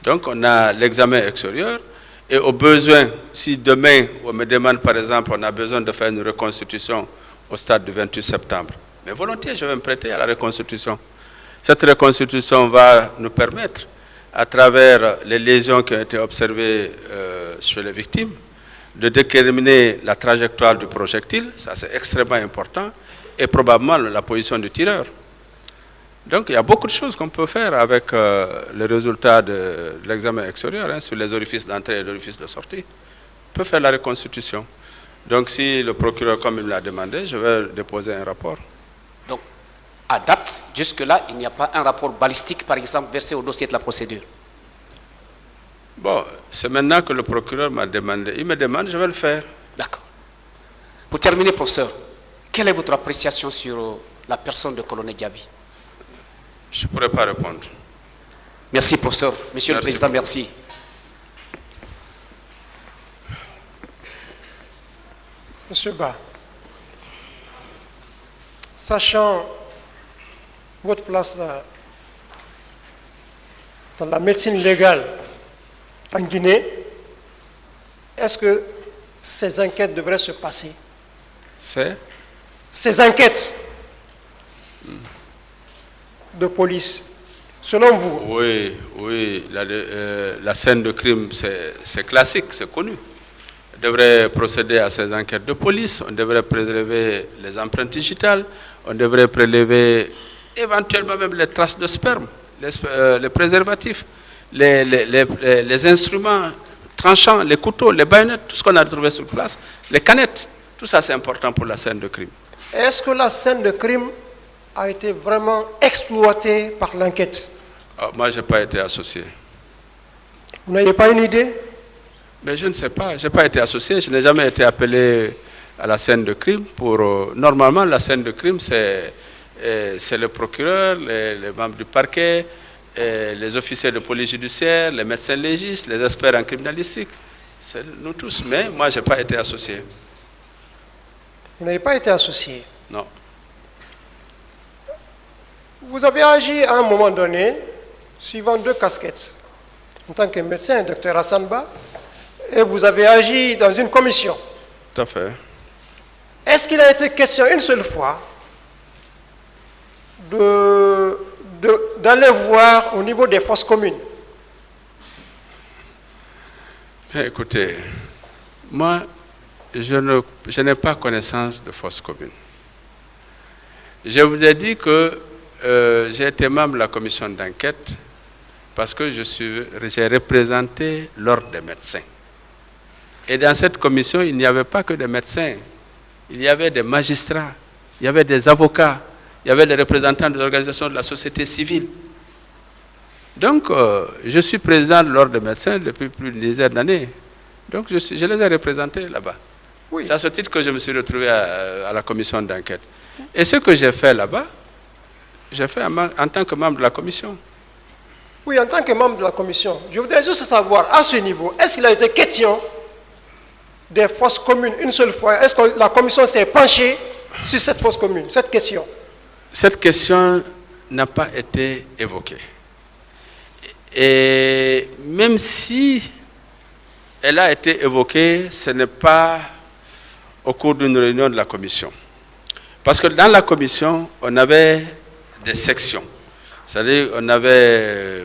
Donc, on a l'examen extérieur. Et au besoin, si demain, on me demande par exemple, on a besoin de faire une reconstitution au stade du 28 septembre. Mais volontiers, je vais me prêter à la reconstitution. Cette reconstitution va nous permettre, à travers les lésions qui ont été observées chez les victimes, de déterminer la trajectoire du projectile, ça c'est extrêmement important, et probablement la position du tireur. Donc il y a beaucoup de choses qu'on peut faire avec les résultats de l'examen extérieur, hein, sur les orifices d'entrée et les orifices de sortie. On peut faire la reconstitution. Donc si le procureur, comme il me l'a demandé, je vais déposer un rapport. Donc, à date, jusque-là, il n'y a pas un rapport balistique, par exemple, versé au dossier de la procédure. Bon, c'est maintenant que le procureur m'a demandé. Il me demande, je vais le faire. D'accord. Pour terminer, professeur, quelle est votre appréciation sur la personne de colonel Diaby? Je ne pourrais pas répondre. Merci, professeur. Monsieur le Président, merci. Monsieur Ba, sachant votre place dans la médecine légale en Guinée, est-ce que ces enquêtes devraient se passer? Ces enquêtes de police, selon vous? Oui, oui, la scène de crime, c'est classique, c'est connu. On devrait procéder à ces enquêtes de police, on devrait prélever les empreintes digitales, on devrait prélever éventuellement même les traces de sperme, les préservatifs, les instruments tranchants, les couteaux, les baïonnettes, tout ce qu'on a trouvé sur place, les canettes, tout ça c'est important pour la scène de crime. Est-ce que la scène de crime a été vraiment exploitée par l'enquête? Moi, je n'ai pas été associé. Vous n'avez pas une idée? Mais je ne sais pas, je n'ai pas été associé, je n'ai jamais été appelé à la scène de crime. Normalement, la scène de crime, c'est le procureur, les membres du parquet, les officiers de police judiciaire, les médecins légistes, les experts en criminalistique. C'est nous tous, mais moi, je n'ai pas été associé. Vous n'avez pas été associé? Non. Vous avez agi à un moment donné, suivant deux casquettes. En tant que médecin, Dr Hassan Ba, et vous avez agi dans une commission. Tout à fait. Est-ce qu'il a été question une seule fois d'aller voir au niveau des fosses communes? Bien, écoutez, moi, je n'ai pas connaissance de fosses communes. Je vous ai dit que j'ai été membre de la commission d'enquête parce que j'ai représenté l'ordre des médecins. Et dans cette commission, il n'y avait pas que des médecins, il y avait des magistrats, il y avait des avocats, il y avait des représentants des organisations de la société civile. Donc, je suis président de l'ordre des médecins depuis plus d'une dizaine d'années. Donc, je les ai représentés là-bas. Oui. C'est à ce titre que je me suis retrouvé à la commission d'enquête. Et ce que j'ai fait là-bas, j'ai fait en tant que membre de la commission. Oui, en tant que membre de la commission. Je voudrais juste savoir, à ce niveau, est-ce qu'il a été question des fosses communes une seule fois? Est-ce que la commission s'est penchée sur cette fosse commune, cette question? Cette question n'a pas été évoquée. Et même si elle a été évoquée, ce n'est pas au cours d'une réunion de la commission. Parce que dans la commission, on avait des sections. C'est-à-dire,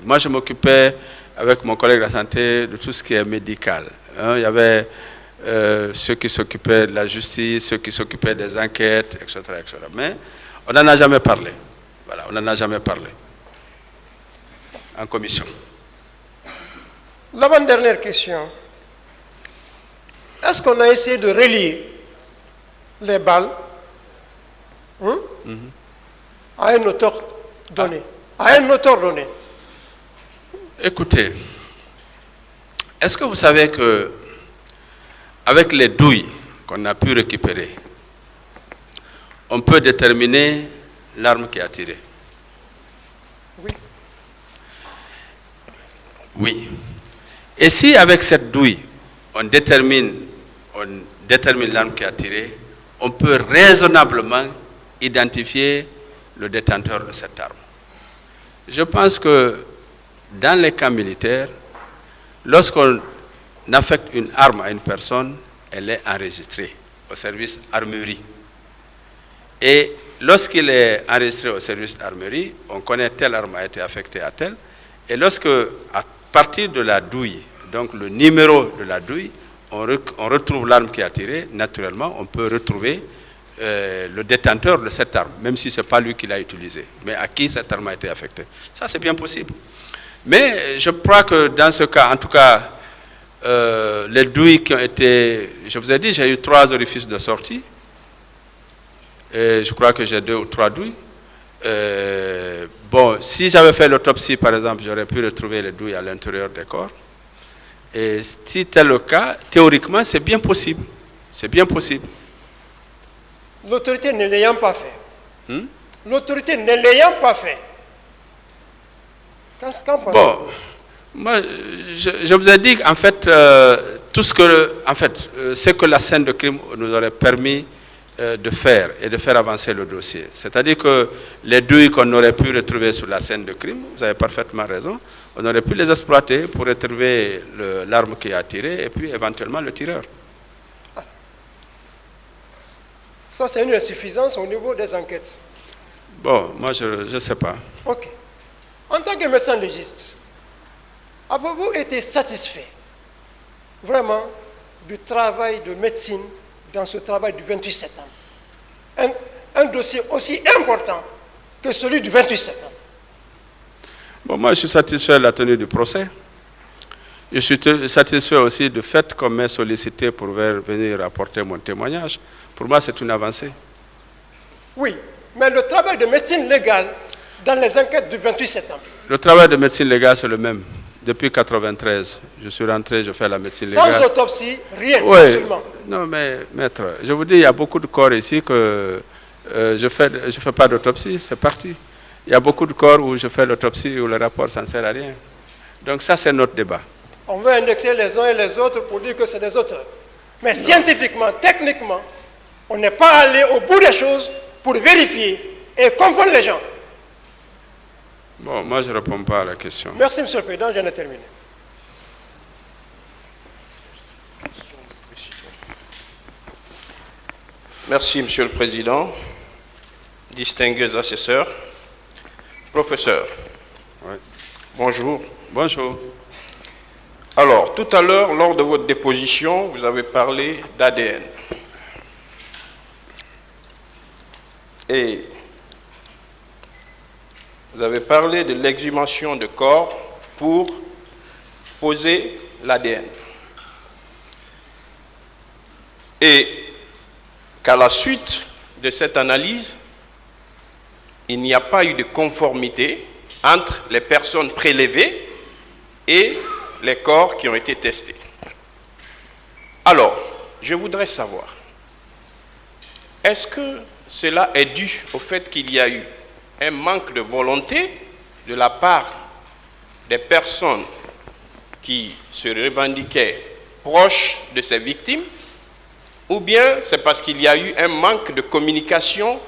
moi je m'occupais avec mon collègue de la santé de tout ce qui est médical. Il y avait ceux qui s'occupaient de la justice, ceux qui s'occupaient des enquêtes, etc., etc. Mais on n'en a jamais parlé. Voilà, on n'en a jamais parlé en commission. L'avant-dernière question. Est-ce qu'on a essayé de relier les balles à un auteur donné? À un auteur donné. Écoutez, est-ce que vous savez que avec les douilles qu'on a pu récupérer, on peut déterminer l'arme qui a tiré? Oui. Oui. Et si avec cette douille, on détermine l'arme qui a tiré, on peut raisonnablement identifier le détenteur de cette arme. Je pense que dans les camps militaires, lorsqu'on affecte une arme à une personne, elle est enregistrée au service armurerie. Et lorsqu'il est enregistré au service d'armerie, on connaît telle arme a été affectée à telle. Et lorsque, à partir de la douille, donc le numéro de la douille, on retrouve l'arme qui a tiré, naturellement, on peut retrouver le détenteur de cette arme, même si ce n'est pas lui qui l'a utilisée, mais à qui cette arme a été affectée. Ça, c'est bien possible. Mais je crois que dans ce cas, en tout cas, les douilles qui ont été... Je vous ai dit, j'ai eu 3 orifices de sortie. Et je crois que j'ai 2 ou 3 douilles. Bon, si j'avais fait l'autopsie, par exemple, j'aurais pu retrouver les douilles à l'intérieur des corps. Et si tel le cas, théoriquement, c'est bien possible. C'est bien possible. L'autorité ne l'ayant pas fait. L'autorité ne l'ayant pas fait. Qu'en pensez-vous? Bon, moi, je vous ai dit qu'en fait, tout ce que, en fait, ce que la scène de crime nous aurait permis de faire et de faire avancer le dossier. C'est-à-dire que les douilles qu'on aurait pu retrouver sur la scène de crime, vous avez parfaitement raison, on aurait pu les exploiter pour retrouver l'arme qui a tiré et puis éventuellement le tireur. Ça, c'est une insuffisance au niveau des enquêtes. Bon, moi, je ne sais pas. Ok. En tant que médecin légiste, avez-vous été satisfait vraiment du travail de médecine dans ce travail du 28 septembre? Un dossier aussi important que celui du 28 septembre. Bon, moi, je suis satisfait de la tenue du procès. Je suis satisfait aussi du fait qu'on m'ait sollicité pour venir apporter mon témoignage. Pour moi, c'est une avancée. Oui, mais le travail de médecine légale dans les enquêtes du 28 septembre. Le travail de médecine légale, c'est le même. Depuis 1993, je suis rentré, je fais la médecine légale. Sans autopsie, rien, oui. absolument. Non, mais maître, je vous dis, il y a beaucoup de corps ici que je fais pas d'autopsie, c'est parti. Il y a beaucoup de corps où je fais l'autopsie où le rapport ça ne sert à rien. Donc ça, c'est notre débat. On veut indexer les uns et les autres pour dire que c'est des auteurs. Mais non. Scientifiquement, techniquement, on n'est pas allé au bout des choses pour vérifier et confondre les gens. Bon, moi, je ne réponds pas à la question. Merci, Monsieur le Président, j'en ai terminé. Merci, Monsieur le Président. Distingués assesseurs, professeurs, oui. Bonjour. Bonjour. Alors, tout à l'heure, lors de votre déposition, vous avez parlé d'ADN. Et vous avez parlé de l'exhumation de corps pour poser l'ADN. Et qu'à la suite de cette analyse, il n'y a pas eu de conformité entre les personnes prélevées et les corps qui ont été testés. Alors, je voudrais savoir, est-ce que cela est dû au fait qu'il y a eu un manque de volonté de la part des personnes qui se revendiquaient proches de ces victimes, ou bien c'est parce qu'il y a eu un manque de communication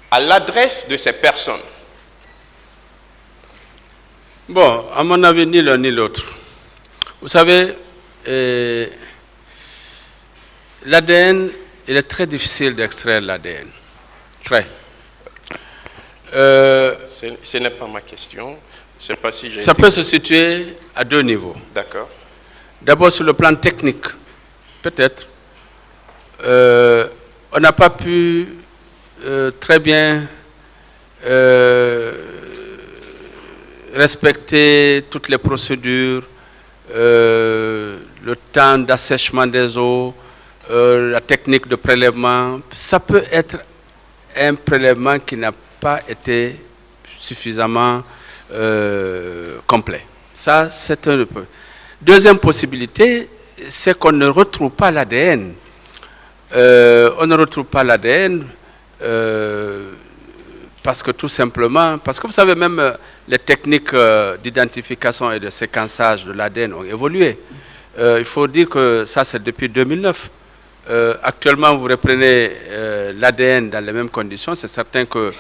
à l'adresse de ces personnes? Bon, à mon avis, ni l'un ni l'autre. Vous savez, l'ADN, il est très difficile d'extraire l'ADN. Très. Ce n'est pas ma question. Je sais pas si ça peut se situer à 2 niveaux. D'accord. D'abord, sur le plan technique, peut-être. On n'a pas pu très bien respecter toutes les procédures, le temps d'assèchement des eaux, la technique de prélèvement. Ça peut être un prélèvement qui n'a pas été suffisamment complet. Ça, c'est un peu. Deuxième possibilité, c'est qu'on ne retrouve pas l'ADN. On ne retrouve pas l'ADN parce que tout simplement, parce que vous savez, même les techniques d'identification et de séquençage de l'ADN ont évolué. Il faut dire que ça, c'est depuis 2009. Actuellement, vous reprenez l'ADN dans les mêmes conditions. C'est certain que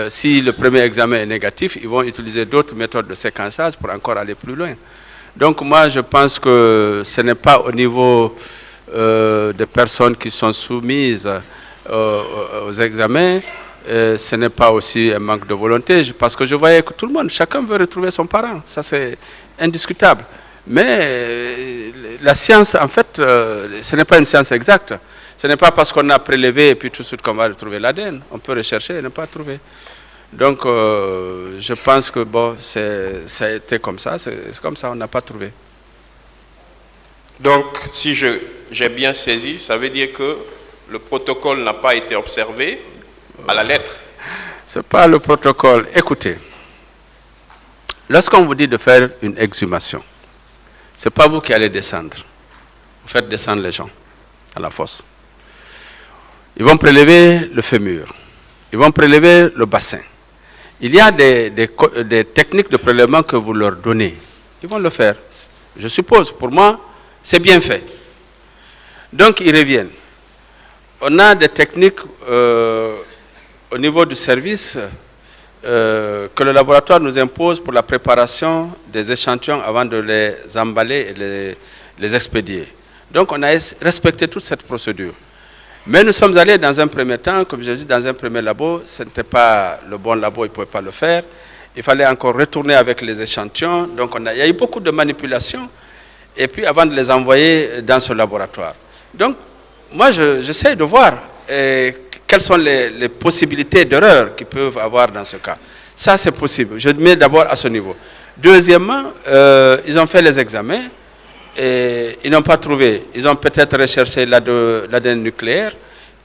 si le premier examen est négatif, ils vont utiliser d'autres méthodes de séquençage pour encore aller plus loin. Donc moi, je pense que ce n'est pas au niveau des personnes qui sont soumises aux examens, ce n'est pas aussi un manque de volonté, parce que je voyais que tout le monde, chacun veut retrouver son parent, ça c'est indiscutable. Mais la science, en fait, ce n'est pas une science exacte. Ce n'est pas parce qu'on a prélevé et puis tout de suite qu'on va retrouver l'ADN. On peut rechercher et ne pas trouver. Donc, je pense que bon, ça a été comme ça, c'est comme ça, on n'a pas trouvé. Donc, si j'ai bien saisi, ça veut dire que le protocole n'a pas été observé à la lettre. Ce n'est pas le protocole. Écoutez, lorsqu'on vous dit de faire une exhumation, ce n'est pas vous qui allez descendre. Vous faites descendre les gens à la fosse. Ils vont prélever le fémur. Ils vont prélever le bassin. Il y a des techniques de prélèvement que vous leur donnez. Ils vont le faire. Je suppose, pour moi, c'est bien fait. Donc, ils reviennent. On a des techniques au niveau du service que le laboratoire nous impose pour la préparation des échantillons avant de les emballer et les expédier. Donc, on a respecté toute cette procédure. Mais nous sommes allés dans un premier temps, comme j'ai dit, dans un premier labo. Ce n'était pas le bon labo, ils ne pouvaient pas le faire. Il fallait encore retourner avec les échantillons. Donc, il y a eu beaucoup de manipulations. Et puis, avant de les envoyer dans ce laboratoire. Donc, moi, j'essaie de voir quelles sont les possibilités d'erreur qu'ils peuvent avoir dans ce cas. Ça, c'est possible. Je mets d'abord à ce niveau. Deuxièmement, ils ont fait les examens et ils n'ont pas trouvé. Ils ont peut-être recherché l'ADN nucléaire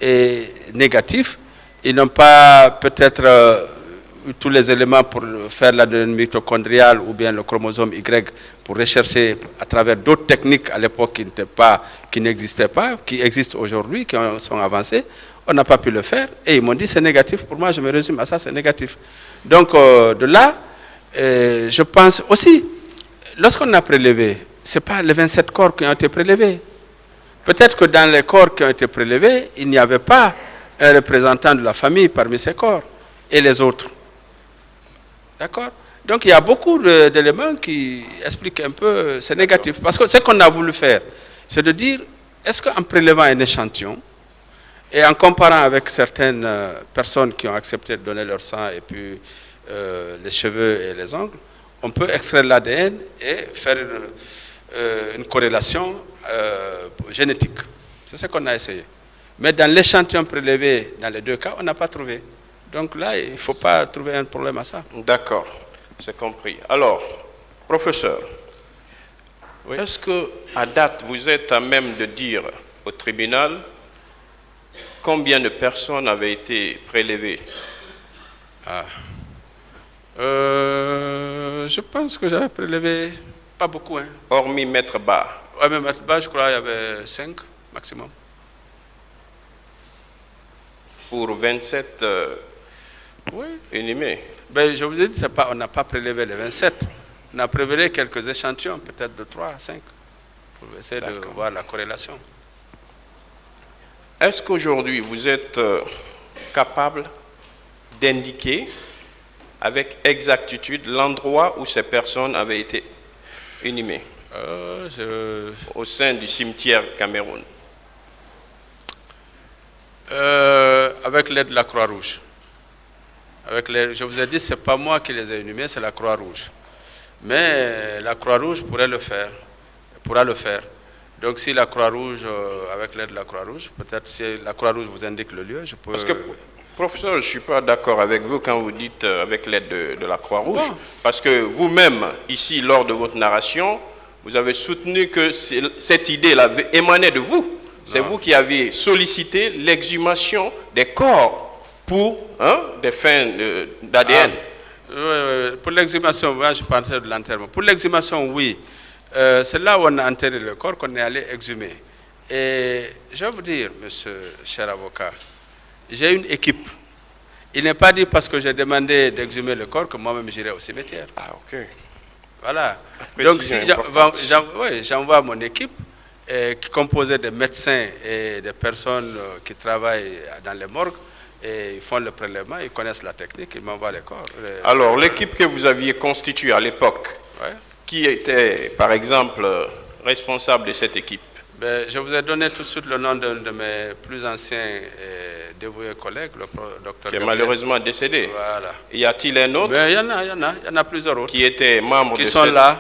et négatif. Ils n'ont pas peut-être eu tous les éléments pour faire l'ADN mitochondrial ou bien le chromosome Y pour rechercher à travers d'autres techniques à l'époque qui n'existaient pas, qui existent aujourd'hui, qui sont avancées. On n'a pas pu le faire et ils m'ont dit c'est négatif. Pour moi, je me résume à ça, c'est négatif. Donc de là, je pense aussi, lorsqu'on a prélevé, ce n'est pas les 27 corps qui ont été prélevés. Peut-être que dans les corps qui ont été prélevés, il n'y avait pas un représentant de la famille parmi ces corps et les autres. D'accord? Donc il y a beaucoup d'éléments qui expliquent un peu, c'est négatif. Parce que ce qu'on a voulu faire, c'est de dire, est-ce qu'en prélevant un échantillon, et en comparant avec certaines personnes qui ont accepté de donner leur sang et puis les cheveux et les ongles, on peut extraire l'ADN et faire une corrélation génétique. C'est ce qu'on a essayé. Mais dans l'échantillon prélevé, dans les deux cas, on n'a pas trouvé. Donc là, il ne faut pas trouver un problème à ça. D'accord, c'est compris. Alors, professeur, oui. Est-ce qu'à date, vous êtes à même de dire au tribunal combien de personnes avaient été prélevées? Je pense que j'avais prélevé pas beaucoup. Hein. Hormis Maître Ba. Oui, mais Maître Ba, je crois qu'il y avait 5 maximum. Pour 27 oui. Inhumés. Ben, je vous ai dit, on n'a pas prélevé les 27. On a prélevé quelques échantillons, peut-être de 3 à 5, pour essayer de voir la corrélation. Est-ce qu'aujourd'hui, vous êtes capable d'indiquer avec exactitude l'endroit où ces personnes avaient été inhumées au sein du cimetière Cameroun? Avec l'aide de la Croix-Rouge. Je vous ai dit, ce n'est pas moi qui les ai inhumés, c'est la Croix-Rouge. Mais la Croix-Rouge pourra le faire. Donc si la Croix-Rouge, avec l'aide de la Croix-Rouge, peut-être si la Croix-Rouge vous indique le lieu, je peux... Parce que, professeur, je ne suis pas d'accord avec vous quand vous dites avec l'aide de la Croix-Rouge. Bon. Parce que vous-même, ici, lors de votre narration, vous avez soutenu que cette idée-là émanait de vous. C'est vous qui avez sollicité l'exhumation des corps pour des fins d'ADN. Oui. Pour l'exhumation, moi, je pensais de l'enterrement. Pour l'exhumation, oui. C'est là où on a enterré le corps qu'on est allé exhumer. Et je vais vous dire, monsieur, cher avocat, j'ai une équipe. Il n'est pas dit parce que j'ai demandé d'exhumer le corps que moi-même j'irai au cimetière. Ah, ok. Voilà. Donc, si j'envoie mon équipe, qui est composée de médecins et de personnes qui travaillent dans les morgues, et ils font le prélèvement, ils connaissent la technique, ils m'envoient les corps. Alors, l'équipe que vous aviez constituée à l'époque, qui était, par exemple, responsable de cette équipe? Je vous ai donné tout de suite le nom d'un de mes plus anciens dévoué collègue, le docteur Qui est Gabriel. malheureusement décédé. Voilà. Y a-t-il un autre Mais il y en a plusieurs autres qui était membre qui de sont cette... là.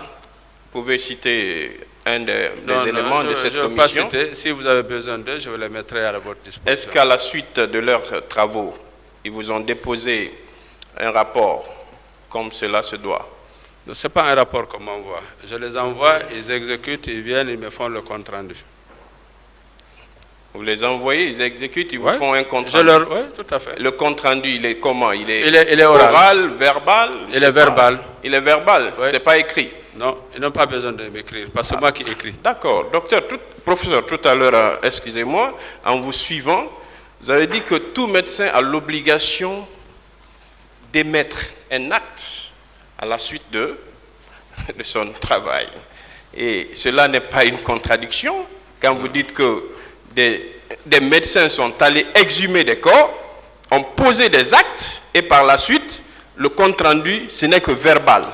Vous pouvez citer un des Non, éléments de je cette ne veux pas commission. citer. Si vous avez besoin d'eux, je les mettrai à votre disposition. Est-ce qu'à la suite de leurs travaux, ils vous ont déposé un rapport comme cela se doit? Ce n'est pas un rapport qu'on m'envoie. Je les envoie, ils exécutent, ils viennent, ils me font le compte rendu. Vous les envoyez, ils exécutent, ils vous Ouais. font un compte Je rendu. Oui, tout à fait. Le compte rendu, il est comment? Il est oral. oral, verbal? Je Il sais est pas. verbal. Il est verbal, Ouais. c'est pas écrit. Non, ils n'ont pas besoin de m'écrire, parce que c'est moi qui écris. D'accord. Docteur, professeur, tout à l'heure, excusez-moi, en vous suivant, vous avez dit que tout médecin a l'obligation d'émettre un acte à la suite de son travail. Et cela n'est pas une contradiction quand vous dites que des médecins sont allés exhumer des corps, ont posé des actes et par la suite, le compte rendu, ce n'est que verbal.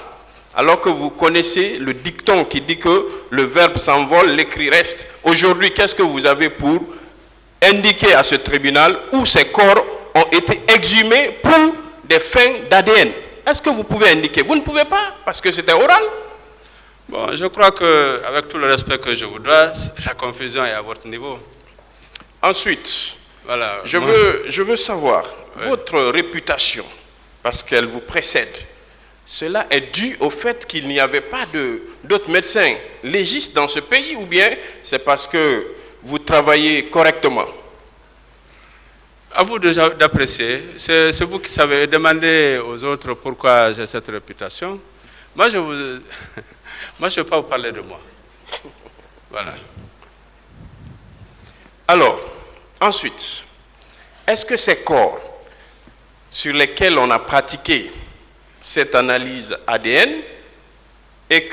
Alors que vous connaissez le dicton qui dit que le verbe s'envole, l'écrit reste. Aujourd'hui, qu'est-ce que vous avez pour indiquer à ce tribunal où ces corps ont été exhumés pour des fins d'ADN? Est-ce que vous pouvez indiquer? Vous ne pouvez pas, parce que c'était oral. Bon, je crois qu'avec tout le respect que je vous dois, la confusion est à votre niveau. Ensuite, Voilà. je veux savoir, Oui. votre réputation, parce qu'elle vous précède, cela est dû au fait qu'il n'y avait pas d'autres médecins légistes dans ce pays, ou bien c'est parce que vous travaillez correctement? À vous d'apprécier. C'est vous qui savez. Demandez aux autres pourquoi j'ai cette réputation. Moi, je ne vais pas vous parler de moi. Voilà. Alors, ensuite, est-ce que ces corps sur lesquels on a pratiqué cette analyse ADN et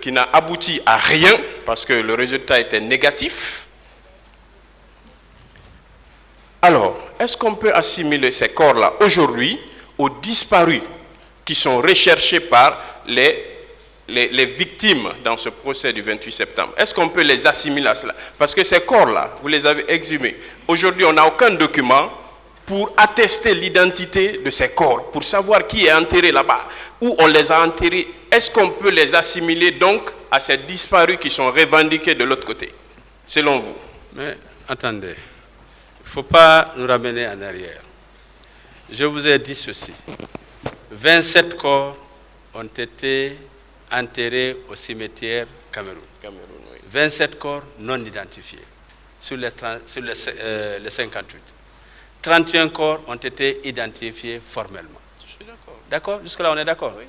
qui n'a abouti à rien parce que le résultat était négatif, alors, est-ce qu'on peut assimiler ces corps-là aujourd'hui aux disparus qui sont recherchés par les victimes dans ce procès du 28 septembre? Est-ce qu'on peut les assimiler à cela? Parce que ces corps-là, vous les avez exhumés. Aujourd'hui, on n'a aucun document pour attester l'identité de ces corps, pour savoir qui est enterré là-bas, où on les a enterrés. Est-ce qu'on peut les assimiler donc à ces disparus qui sont revendiqués de l'autre côté, selon vous? Mais attendez, il ne faut pas nous ramener en arrière. Je vous ai dit ceci. 27 corps ont été enterrés au cimetière Cameroun. 27 corps non identifiés sur les 58. 31 corps ont été identifiés formellement. Je suis d'accord. D'accord? Jusque-là, on est d'accord? Oui.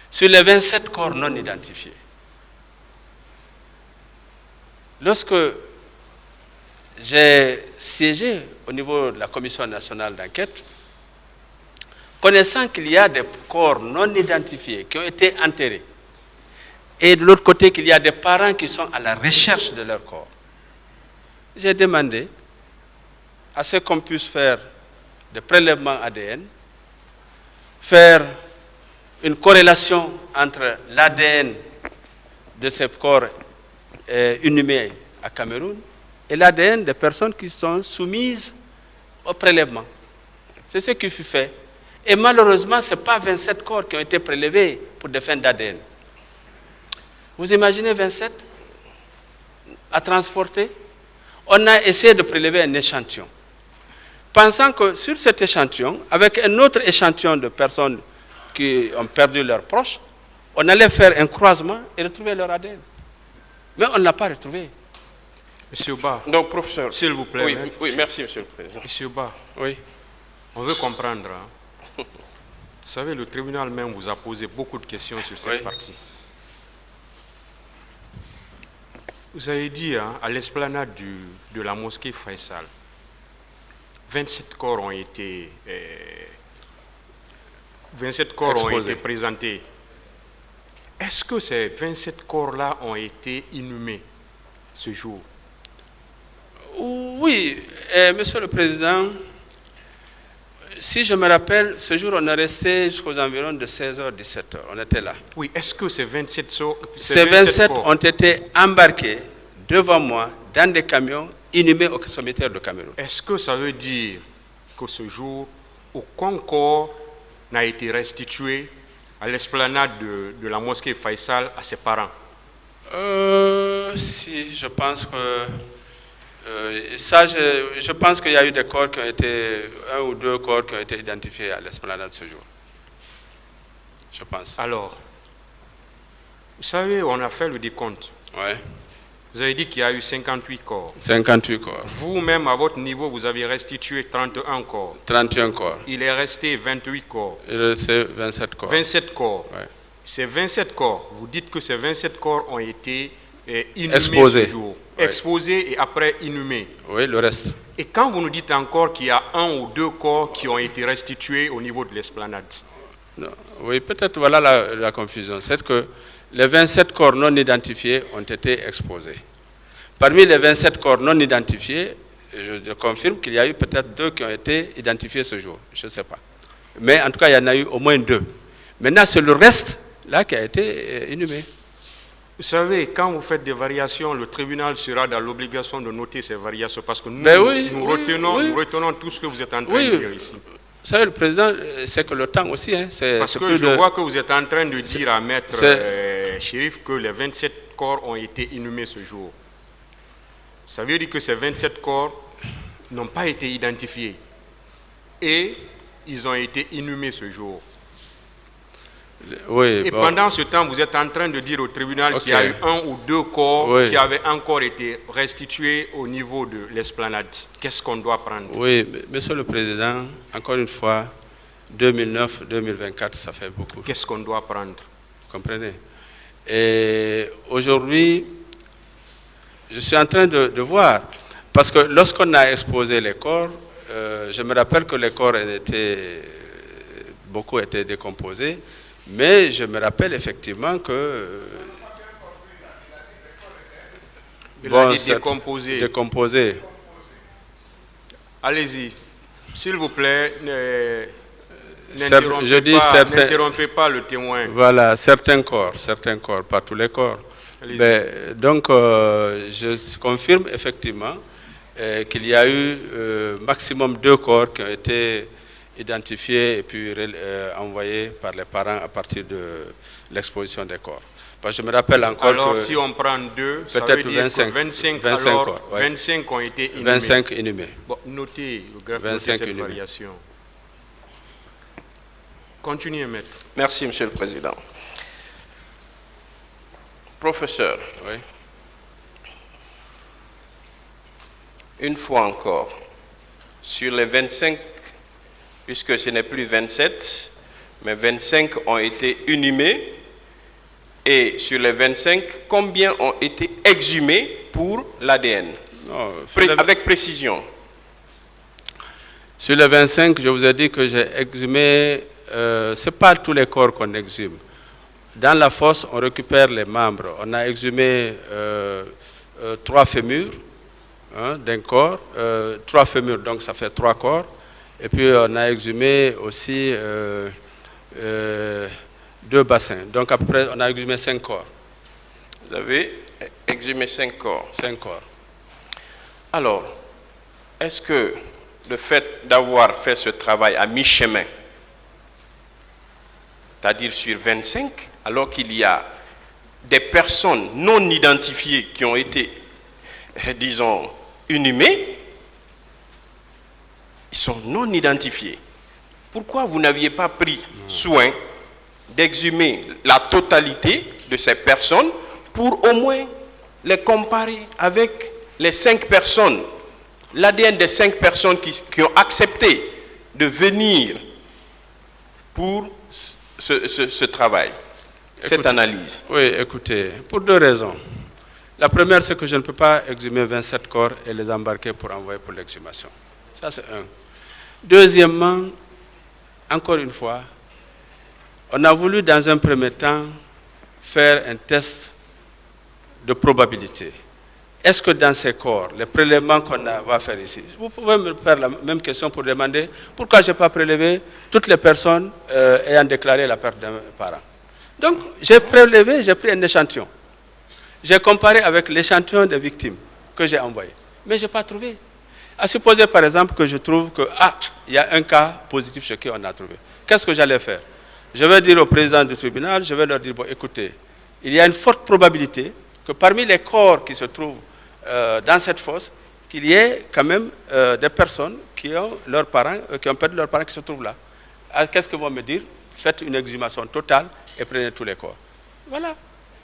Sur les 27 corps non identifiés, lorsque j'ai siégé au niveau de la Commission nationale d'enquête, connaissant qu'il y a des corps non identifiés qui ont été enterrés, et de l'autre côté qu'il y a des parents qui sont à la recherche de leurs corps, j'ai demandé à ce qu'on puisse faire des prélèvements ADN, faire une corrélation entre l'ADN de ces corps inhumés à Cameroun et l'ADN des personnes qui sont soumises au prélèvement. C'est ce qui fut fait. Et malheureusement, ce n'est pas 27 corps qui ont été prélevés pour des fins d'ADN. Vous imaginez 27 à transporter? On a essayé de prélever un échantillon, pensant que sur cet échantillon, avec un autre échantillon de personnes qui ont perdu leurs proches, on allait faire un croisement et retrouver leur ADN. Mais on ne l'a pas retrouvé. Monsieur Ba, Donc, professeur. s'il vous plaît. Oui, hein. oui, merci, monsieur le président. Monsieur Ba, Oui. on veut comprendre. Hein. Vous savez, le tribunal même vous a posé beaucoup de questions sur cette Oui. partie. Vous avez dit hein, à l'esplanade de la mosquée Faisal, 27 corps ont été, 27 corps ont Exposés. été présentés. Est-ce que ces 27 corps-là ont été inhumés ce jour? Oui, monsieur le président, si je me rappelle, ce jour, on est resté jusqu'aux environs de 16h, 17h. On était là. Oui, est-ce que ces 27 Ces 27 corps ont été embarqués devant moi dans des camions inhumés au cimetière de Cameroun. Est-ce que ça veut dire jusqu'à ce jour, aucun corps n'a été restitué à l'esplanade de la mosquée Faisal à ses parents. Si, je pense que je pense qu'il y a eu des corps qui ont été, 1 ou 2 corps qui ont été identifiés à l'esplanade ce jour. Je pense. Alors, vous savez, on a fait le décompte. Ouais. Vous avez dit qu'il y a eu 58 corps. 58 corps. Vous-même, à votre niveau, vous avez restitué 31 corps. 31 corps. Il est resté 28 corps. C'est 27 corps. 27 corps. Ouais. Ces 27 corps, vous dites que ces 27 corps ont été inhumés Exposés. ce jour. Ouais. Exposés et après inhumés. Oui, le reste. Et quand vous nous dites encore qu'il y a 1 ou 2 corps qui ont été restitués au niveau de l'esplanade. Non. Oui, peut-être voilà la confusion. C'est que les 27 corps non identifiés ont été exposés. Parmi les 27 corps non identifiés, je confirme qu'il y a eu peut-être 2 qui ont été identifiés ce jour. Je ne sais pas. Mais en tout cas, il y en a eu au moins 2. Maintenant, c'est le reste là qui a été inhumé. Vous savez, quand vous faites des variations, le tribunal sera dans l'obligation de noter ces variations parce que nous, nous retenons tout ce que vous êtes en train de dire ici. Vous savez, le président, c'est que le temps aussi, hein, parce que je vois que vous êtes en train de dire à Maître Chérif que les 27 corps ont été inhumés ce jour. Ça veut dire que ces 27 corps n'ont pas été identifiés et ils ont été inhumés ce jour. Oui, et pendant ce temps, vous êtes en train de dire au tribunal qu'il y a eu 1 ou 2 corps qui avaient encore été restitués au niveau de l'esplanade. Qu'est-ce qu'on doit prendre? Oui, Monsieur le Président, encore une fois, 2009-2024, ça fait beaucoup. Qu'est-ce qu'on doit prendre? Vous comprenez? Et aujourd'hui, je suis en train de voir, parce que lorsqu'on a exposé les corps, je me rappelle que les corps beaucoup étaient décomposés, mais je me rappelle effectivement que... Il a dit décomposé. Décomposé. Allez-y. S'il vous plaît, n'interrompez pas le témoin. Voilà, certains corps, pas tous les corps. Mais, donc, je confirme effectivement qu'il y a eu maximum 2 corps qui ont été identifiés et puis envoyés par les parents à partir de l'exposition des corps. Parce que je me rappelle encore alors, que... si on prend 2, ça peut-être veut dire 25 corps, 25 ont été inhumés. 25 inhumés. Bon, notez le graphe de cette variation. Continuez, maître. Merci, Monsieur le Président. Professeur, oui. Une fois encore, sur les 25, puisque ce n'est plus 27, mais 25 ont été inhumés, et sur les 25, combien ont été exhumés pour l'ADN? Avec précision. Sur les 25, je vous ai dit que j'ai exhumé, ce n'est pas tous les corps qu'on exhume. Dans la fosse, on récupère les membres. On a exhumé 3 fémurs d'un corps, 3 fémurs, donc ça fait 3 corps. Et puis on a exhumé aussi 2 bassins. Donc après, on a exhumé 5 corps. Vous avez exhumé 5 corps. 5 corps. Alors, est-ce que le fait d'avoir fait ce travail à mi-chemin, c'est-à-dire sur 25, alors qu'il y a des personnes non identifiées qui ont été, disons, inhumées, ils sont non identifiés. Pourquoi vous n'aviez pas pris soin d'exhumer la totalité de ces personnes pour au moins les comparer avec les 5 personnes, l'ADN des 5 personnes qui ont accepté de venir pour ce travail, cette analyse? Oui, écoutez, pour 2 raisons. La première, c'est que je ne peux pas exhumer 27 corps et les embarquer pour envoyer pour l'exhumation. Ça, c'est un. Deuxièmement, encore une fois, on a voulu dans un premier temps faire un test de probabilité. Est-ce que dans ces corps, les prélèvements qu'on va faire ici, vous pouvez me faire la même question pour demander pourquoi je n'ai pas prélevé toutes les personnes ayant déclaré la perte d'un parent. Donc, j'ai prélevé, j'ai pris un échantillon. J'ai comparé avec l'échantillon des victimes que j'ai envoyé. Mais je n'ai pas trouvé. À supposer par exemple que je trouve que, il y a un cas positif chez qui on a trouvé. Qu'est-ce que j'allais faire? Je vais dire au président du tribunal, je vais leur dire, bon, écoutez, il y a une forte probabilité que parmi les corps qui se trouvent dans cette fosse, qu'il y ait quand même des personnes qui ont leurs parents, qui ont perdu leurs parents qui se trouvent là. Qu'est-ce qu'ils vont me dire? Faites une exhumation totale et prenez tous les corps. Voilà.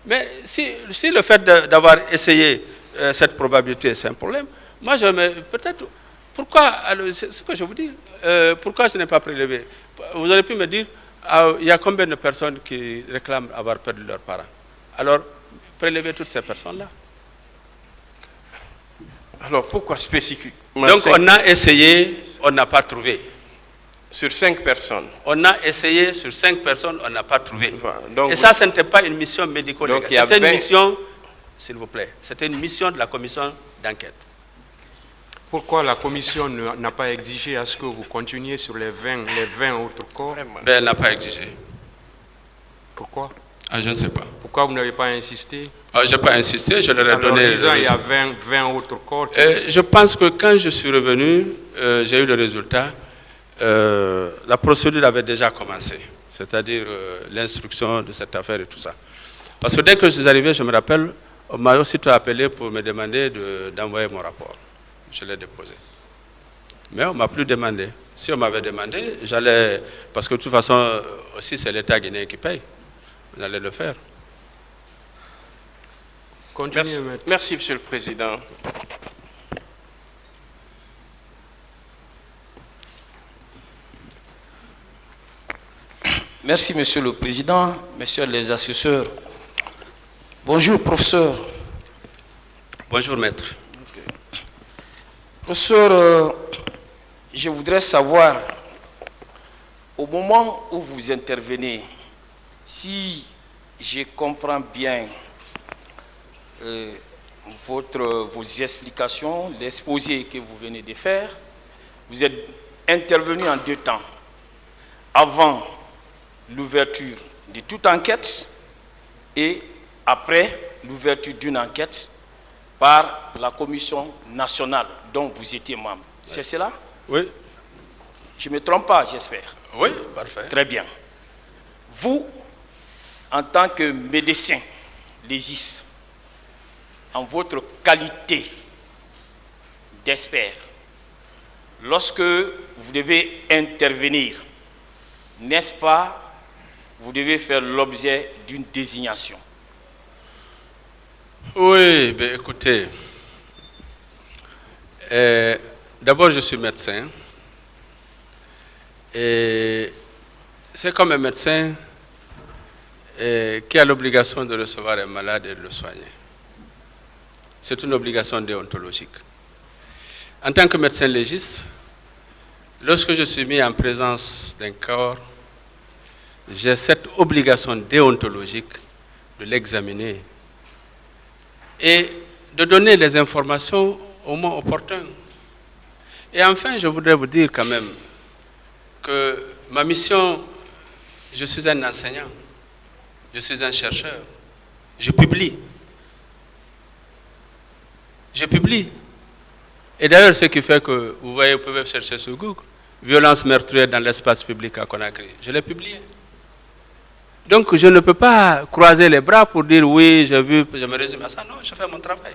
Mais si le fait d'avoir essayé cette probabilité, c'est un problème, moi je me... Peut-être... Pourquoi, c'est ce que je vous dis, pourquoi je n'ai pas prélevé? Vous aurez pu me dire, il y a combien de personnes qui réclament avoir perdu leurs parents? Alors, prélevez toutes ces personnes-là. Alors, pourquoi spécifiquement? Donc, on a essayé, on n'a pas trouvé. Sur 5 personnes. On a essayé sur 5 personnes, on n'a pas trouvé. Enfin, donc, et ça, ce n'était pas une mission médico-légale. C'était une mission, s'il vous plaît, c'était une mission de la commission d'enquête. Pourquoi la commission n'a pas exigé à ce que vous continuiez sur les 20 autres corps? Ben, elle n'a pas exigé. Pourquoi? Je ne sais pas. Pourquoi vous n'avez pas insisté? Je n'ai pas insisté, je leur ai donné... il y a 20 autres corps. Je pense que quand je suis revenu, j'ai eu le résultat. La procédure avait déjà commencé, c'est-à-dire l'instruction de cette affaire et tout ça. Parce que dès que je suis arrivé, je me rappelle, on m'a aussitôt appelé pour me demander d'envoyer mon rapport. Je l'ai déposé. Mais on ne m'a plus demandé. Si on m'avait demandé, j'allais... Parce que de toute façon, aussi, c'est l'État guinéen qui paye. On allait le faire. Merci, Monsieur le Président. Merci, Monsieur le Président, Messieurs les assesseurs. Bonjour, professeur. Bonjour, maître. Professeur, je voudrais savoir, au moment où vous intervenez, si je comprends bien vos explications, l'exposé que vous venez de faire, vous êtes intervenu en 2 temps. Avant l'ouverture de toute enquête et après l'ouverture d'une enquête par la commission nationale dont vous étiez membre. C'est cela? Oui. Je ne me trompe pas, j'espère. Oui, parfait. Très bien. Vous, en tant que médecin légiste, en votre qualité d'expert, lorsque vous devez intervenir, n'est-ce pas, vous devez faire l'objet d'une désignation? Oui, bien écoutez, d'abord je suis médecin et c'est comme un médecin qui a l'obligation de recevoir un malade et de le soigner. C'est une obligation déontologique. En tant que médecin légiste, lorsque je suis mis en présence d'un corps, j'ai cette obligation déontologique de l'examiner et de donner les informations au moment opportun. Et enfin, je voudrais vous dire quand même que ma mission, je suis un enseignant, je suis un chercheur, je publie. Je publie. Et d'ailleurs, ce qui fait que, vous voyez, vous pouvez chercher sur Google, violence meurtrière dans l'espace public à Conakry. Je l'ai publié. Donc, je ne peux pas croiser les bras pour dire, oui, j'ai vu, je me résume à ça. Non, je fais mon travail.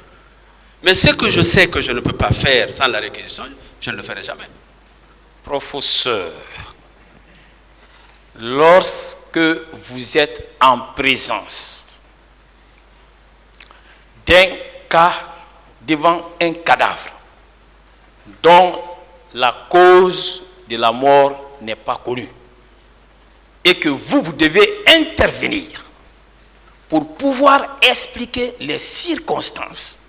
Mais ce que je sais que je ne peux pas faire sans la réquisition, je ne le ferai jamais. Professeur, lorsque vous êtes en présence d'un cas devant un cadavre dont la cause de la mort n'est pas connue et que vous devez intervenir pour pouvoir expliquer les circonstances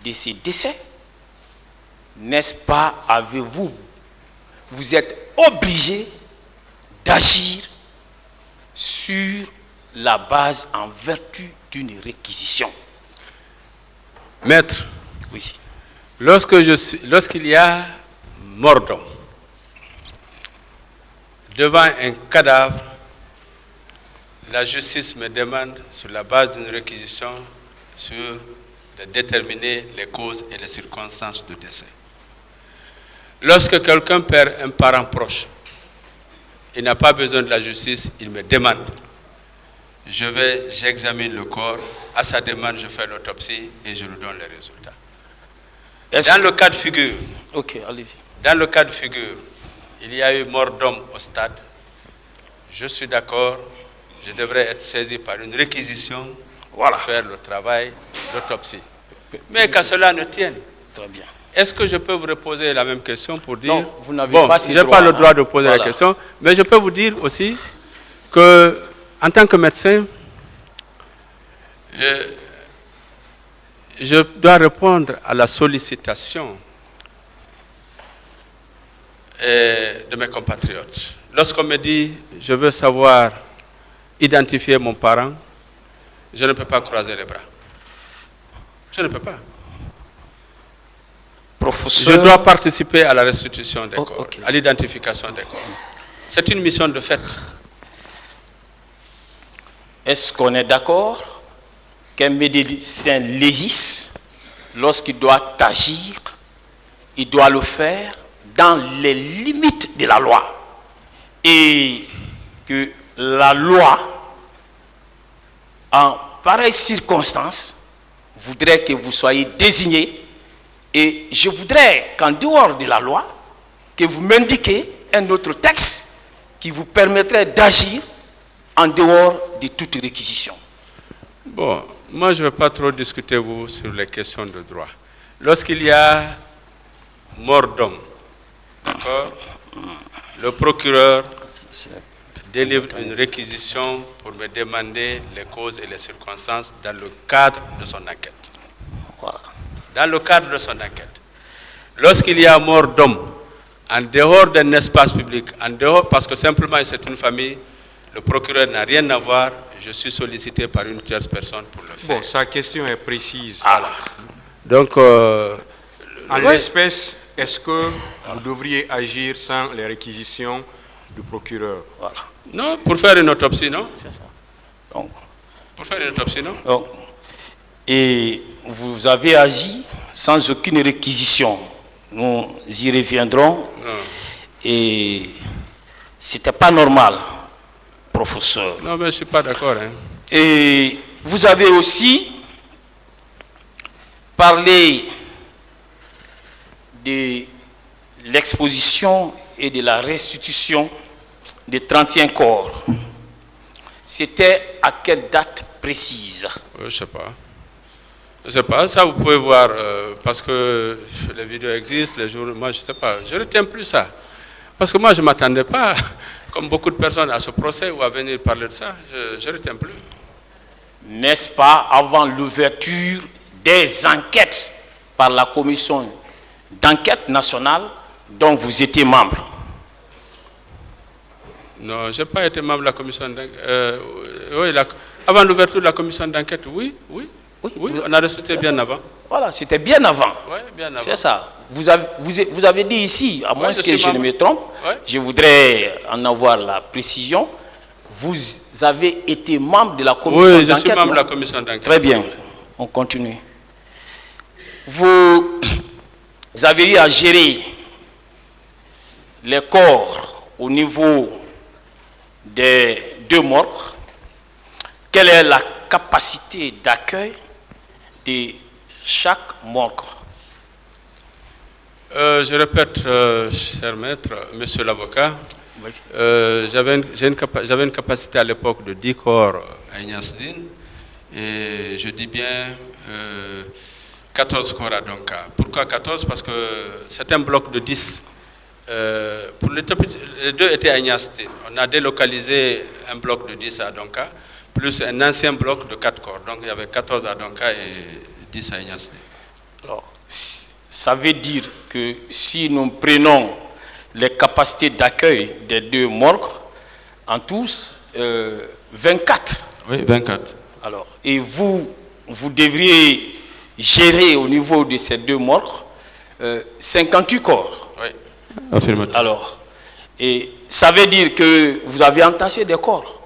de ces décès, n'est-ce pas, vous êtes obligé d'agir sur la base en vertu d'une réquisition. Maître, oui. Lorsqu'il y a mort d'homme devant un cadavre, la justice me demande, sur la base d'une réquisition, de déterminer les causes et les circonstances du décès. Lorsque quelqu'un perd un parent proche, il n'a pas besoin de la justice, il me demande. J'examine le corps, à sa demande, je fais l'autopsie et je lui donne les résultats. Dans le cas de figure, dans le cas de figure, il y a eu mort d'homme au stade, je suis d'accord, je devrais être saisi par une réquisition pour faire le travail d'autopsie. Mais qu'à cela ne tienne. Très bien. Est-ce que je peux vous reposer la même question pour dire... Non, vous n'avez pas ce droit. Je n'ai pas le droit de poser la question, mais je peux vous dire aussi que, en tant que médecin, je dois répondre à la sollicitation de mes compatriotes. Lorsqu'on me dit, je veux savoir identifier mon parent, je ne peux pas croiser les bras. Je ne peux pas. Professeur... Je dois participer à la restitution des corps, à l'identification des corps. C'est une mission de fait. Est-ce qu'on est d'accord qu'un médecin légiste, lorsqu'il doit agir, il doit le faire dans les limites de la loi, et que la loi, en pareille circonstance, voudrait que vous soyez désigné, et je voudrais qu'en dehors de la loi, que vous m'indiquiez un autre texte qui vous permettrait d'agir en dehors de toute réquisition. Bon, moi je ne vais pas trop discuter vous sur les questions de droit. Lorsqu'il y a mort d'homme, d'accord, le procureur délivre une réquisition pour me demander les causes et les circonstances dans le cadre de son enquête. Voilà. Dans le cadre de son enquête. Lorsqu'il y a mort d'homme, en dehors d'un espace public, en dehors, parce que simplement c'est une famille, le procureur n'a rien à voir, je suis sollicité par une tierce personne pour le faire. Bon, sa question est précise. Donc, en l'espèce, est-ce que vous devriez agir sans les réquisitions du procureur? Voilà. Non, pour faire une autopsie, non? C'est ça. Donc, pour faire une autopsie, non? Donc, et vous avez agi sans aucune réquisition. Nous y reviendrons. Non. Et c'était pas normal, professeur. Non, mais je ne suis pas d'accord. Hein. Et vous avez aussi parlé de l'exposition et de la restitution des 31 corps. C'était à quelle date précise? Je ne sais pas. Je ne sais pas, ça vous pouvez voir, parce que les vidéos existent, les jours, moi je ne sais pas, je ne retiens plus ça. Parce que moi je ne m'attendais pas, comme beaucoup de personnes, à ce procès ou à venir parler de ça, je ne retiens plus. N'est-ce pas avant l'ouverture des enquêtes par la commission d'enquête nationale dont vous étiez membre? Non, je n'ai pas été membre de la commission d'enquête. Oui, avant l'ouverture de la commission d'enquête, oui, on a reçu bien avant. Voilà, c'était bien avant. Oui, bien avant. C'est ça. Vous avez dit ici, à moins que je ne me trompe, je voudrais en avoir la précision, vous avez été membre de la commission d'enquête. Oui, je suis membre de la commission d'enquête. Très bien, on continue. Vous avez eu à gérer les corps au niveau des 2 morgues. Quelle est la capacité d'accueil de chaque morgue? Je répète, cher maître, monsieur l'avocat, j'avais une capacité à l'époque de 10 corps à Ignasdine, et je dis bien 14 corps à Donka. Pourquoi 14? Parce que c'est un bloc de 10. Pour les 2 étaient à Ignasdine. On a délocalisé un bloc de 10 à Donka, plus un ancien bloc de 4 corps. Donc il y avait 14 à Donka et 10 à Ignasdine. Alors, ça veut dire que si nous prenons les capacités d'accueil des 2 morgues, en tous, 24. Oui, 24. Alors, et vous devriez gérer au niveau de ces 2 morgues 58 corps. Oui, affirmatif. Alors, et ça veut dire que vous avez entassé des corps.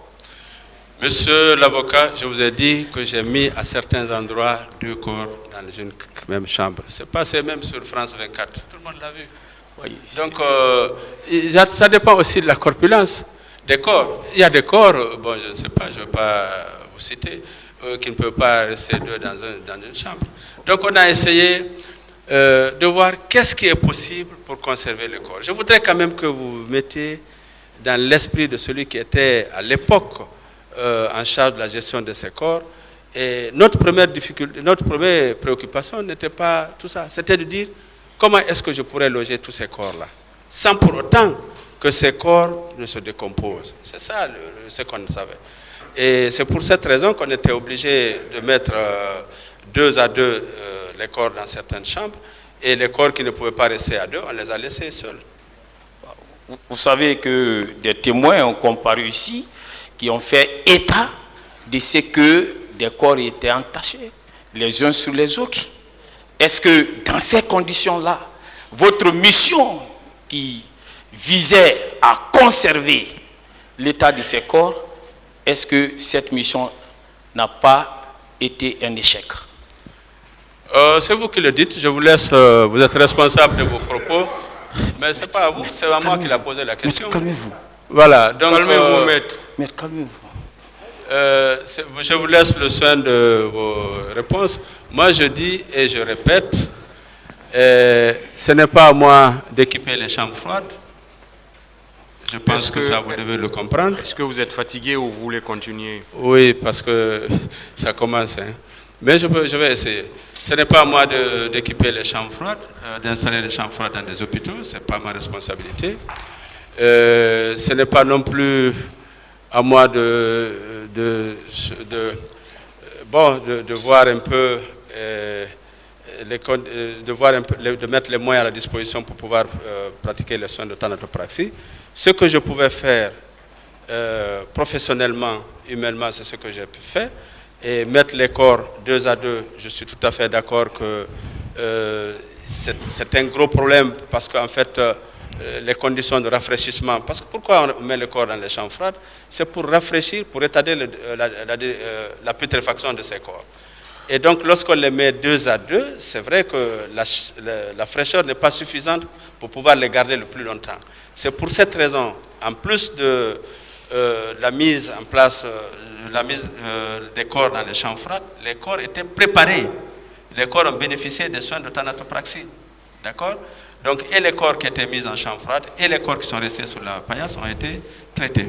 Monsieur l'avocat, je vous ai dit que j'ai mis à certains endroits 2 corps dans une même chambre. C'est passé même sur France 24. Tout le monde l'a vu. Oui, donc, ça dépend aussi de la corpulence des corps. Il y a des corps, bon, je ne sais pas, je ne vais pas vous citer, qui ne peuvent pas rester deux dans une chambre. Donc, on a essayé de voir qu'est-ce qui est possible pour conserver le corps. Je voudrais quand même que vous vous mettiez dans l'esprit de celui qui était à l'époque en charge de la gestion de ces corps. Et notre première difficulté, notre première préoccupation n'était pas tout ça, c'était de dire comment est-ce que je pourrais loger tous ces corps-là, sans pour autant que ces corps ne se décomposent. C'est ça ce qu'on savait. Et c'est pour cette raison qu'on était obligé de mettre 2 à 2 les corps dans certaines chambres, et les corps qui ne pouvaient pas rester à 2, on les a laissés seuls. Vous savez que des témoins ont comparu ici, qui ont fait état de ce que des corps étaient entachés, les uns sur les autres. Est-ce que dans ces conditions-là, votre mission qui visait à conserver l'état de ces corps, est-ce que cette mission n'a pas été un échec? C'est vous qui le dites, je vous laisse, vous êtes responsable de vos propos, mais ce n'est pas à vous, c'est à moi qui l'a posé la question. Calmez-vous. Voilà, donc... Calmez-vous, maître. Maître, calmez-vous. Je vous laisse le soin de vos réponses. Moi, je dis et je répète, ce n'est pas à moi d'équiper les chambres froides. Je pense que ça, vous devez le comprendre. Est-ce que vous êtes fatigué ou vous voulez continuer? Oui, parce que ça commence. Hein. Mais je vais essayer. Ce n'est pas à moi d'équiper les chambres froides, d'installer les chambres froides dans des hôpitaux. Ce n'est pas ma responsabilité. Ce n'est pas non plus à moi de voir un peu, de mettre les moyens à la disposition pour pouvoir pratiquer les soins de thanatopraxie. Ce que je pouvais faire professionnellement, humainement, c'est ce que j'ai pu faire. Et mettre les corps 2 à 2, je suis tout à fait d'accord que c'est un gros problème parce qu'en fait, les conditions de rafraîchissement. Parce que pourquoi on met le corps dans les chambres froides? C'est pour rafraîchir, pour retarder la putréfaction de ces corps. Et donc, lorsqu'on les met 2 à 2, c'est vrai que la fraîcheur n'est pas suffisante pour pouvoir les garder le plus longtemps. C'est pour cette raison, en plus de la mise en place, des corps dans les chambres froides, les corps étaient préparés. Les corps ont bénéficié des soins de thanatopraxie. D'accord? Donc, et les corps qui étaient mis en chambre froide et les corps qui sont restés sur la paillasse ont été traités.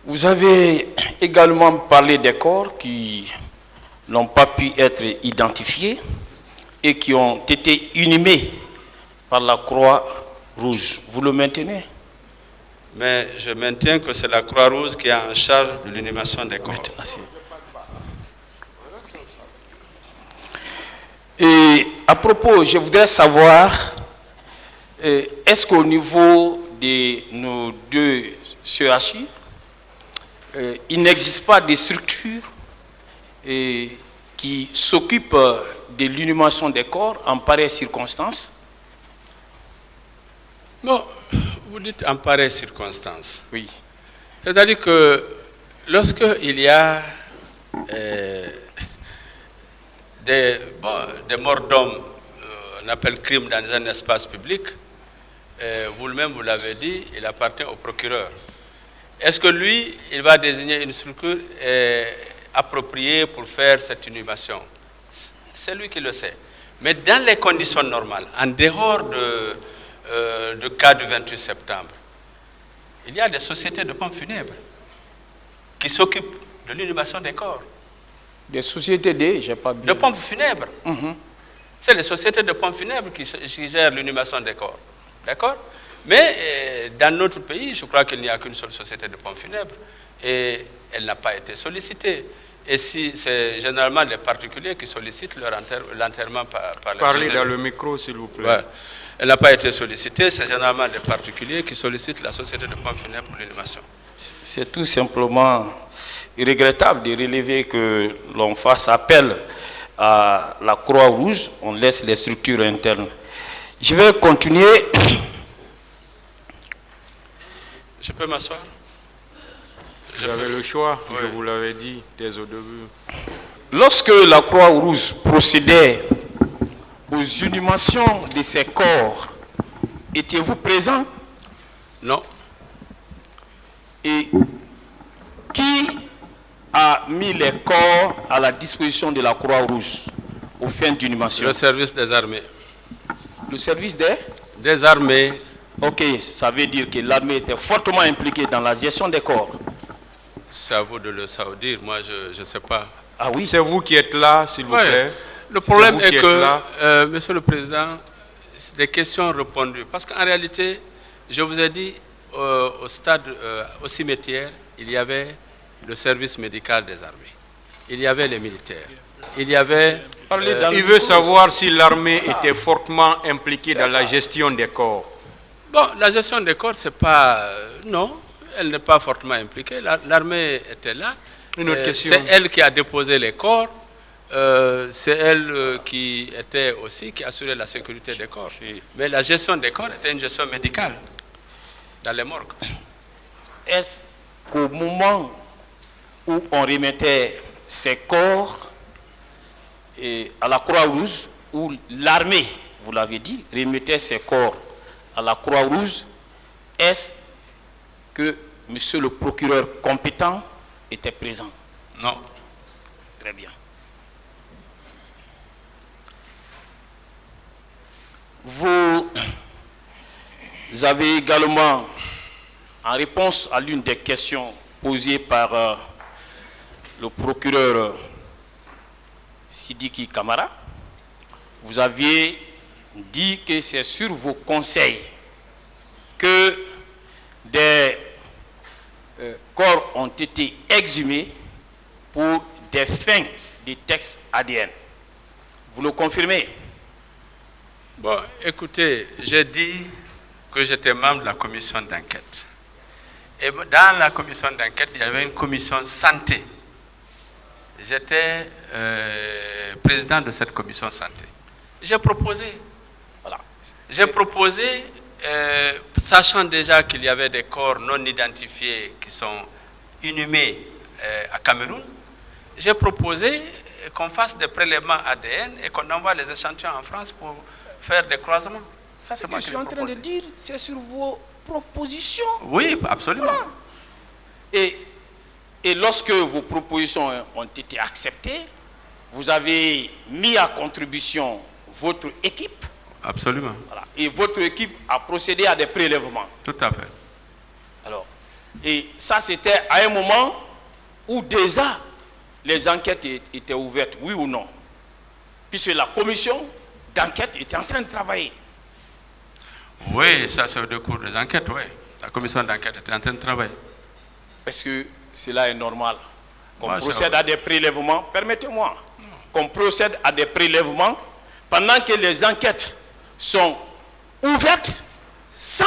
Vous avez également parlé des corps qui n'ont pas pu être identifiés et qui ont été inhumés par la Croix-Rouge. Vous le maintenez? Mais je maintiens que c'est la Croix-Rouge qui est en charge de l'inhumation des corps. Et à propos, je voudrais savoir, est-ce qu'au niveau de nos 2 CHI, il n'existe pas de structures qui s'occupent de l'inhumation des corps en pareille circonstance? Non, vous dites en pareille circonstance. Oui. C'est-à-dire que lorsqu'il y a des morts d'hommes, on appelle crime dans un espace public, vous-même vous l'avez dit, il appartient au procureur. Est-ce que lui, il va désigner une structure appropriée pour faire cette inhumation? C'est lui qui le sait. Mais dans les conditions normales, en dehors de cas du 28 septembre, il y a des sociétés de pompes funèbres qui s'occupent de l'inhumation des corps. Des sociétés de pompes funèbres. C'est les sociétés de pompes funèbres qui gèrent l'inhumation des corps. D'accord? Mais dans notre pays, je crois qu'il n'y a qu'une seule société de pompes funèbres et elle n'a pas été sollicitée. Et si c'est généralement les particuliers qui sollicitent l'enterrement par les Parlez dans le micro, s'il vous plaît. Ouais. Elle n'a pas été sollicitée, c'est généralement les particuliers qui sollicitent la société de pompes funèbres pour l'inhumation. C'est tout simplement regrettable de relever que l'on fasse appel à la Croix-Rouge, on laisse les structures internes. Je vais continuer. Je peux m'asseoir? Vous avez le choix, oui. Je vous l'avais dit dès au début. Lorsque la Croix-Rouge procédait aux inhumations de ces corps étiez-vous présent? Non. Et qui a mis les corps à la disposition de la Croix-Rouge aux fins d'inhumation? Le service des armées. Le service des armées. Ok, ça veut dire que l'armée était fortement impliquée dans la gestion des corps. C'est à vous de le savoir. Moi, je ne sais pas. Ah oui. C'est vous qui êtes là, s'il vous plaît. Le problème est que, Monsieur le Président, c'est des questions répondues. Parce qu'en réalité, je vous ai dit, au stade, au cimetière, il y avait le service médical des armées. Il y avait les militaires. Il y avait... il veut savoir si l'armée était fortement impliquée dans la gestion des corps. Bon, la gestion des corps, c'est pas... non, elle n'est pas fortement impliquée. L'armée était là. Une autre question. C'est elle qui a déposé les corps. C'est elle qui était aussi, qui assurait la sécurité des corps. Mais la gestion des corps était une gestion médicale dans les morgues. Est-ce qu'au moment où on remettait ces corps à la Croix-Rouge, où l'armée, vous l'avez dit, remettait ces corps à la Croix-Rouge, est-ce que monsieur le procureur compétent était présent? Non. Très bien. Vous avez également, en réponse à l'une des questions posées par le procureur Sidiki Kamara, vous aviez dit que c'est sur vos conseils que des corps ont été exhumés pour des fins de tests ADN. Vous le confirmez? Bon, écoutez, j'ai dit que j'étais membre de la commission d'enquête. Et dans la commission d'enquête, il y avait une commission santé. J'étais président de cette commission santé. J'ai proposé, voilà. J'ai proposé, sachant déjà qu'il y avait des corps non identifiés qui sont inhumés à Cameroun, j'ai proposé qu'on fasse des prélèvements ADN et qu'on envoie les échantillons en France pour faire des croisements. Ça, c'est ce que je suis en train de dire, c'est sur vos propositions. Oui, absolument. Voilà. Et lorsque vos propositions ont été acceptées, vous avez mis à contribution votre équipe. Absolument. Voilà. Et votre équipe a procédé à des prélèvements. Tout à fait. Alors, et ça, c'était à un moment où déjà les enquêtes étaient ouvertes, oui ou non? Puisque la commission d'enquête était en train de travailler. Oui, ça c'est au décours des enquêtes, oui. La commission d'enquête était en train de travailler. Est-ce que cela est normal qu'on procède à des prélèvements? Permettez-moi. Qu'on procède à des prélèvements pendant que les enquêtes sont ouvertes sans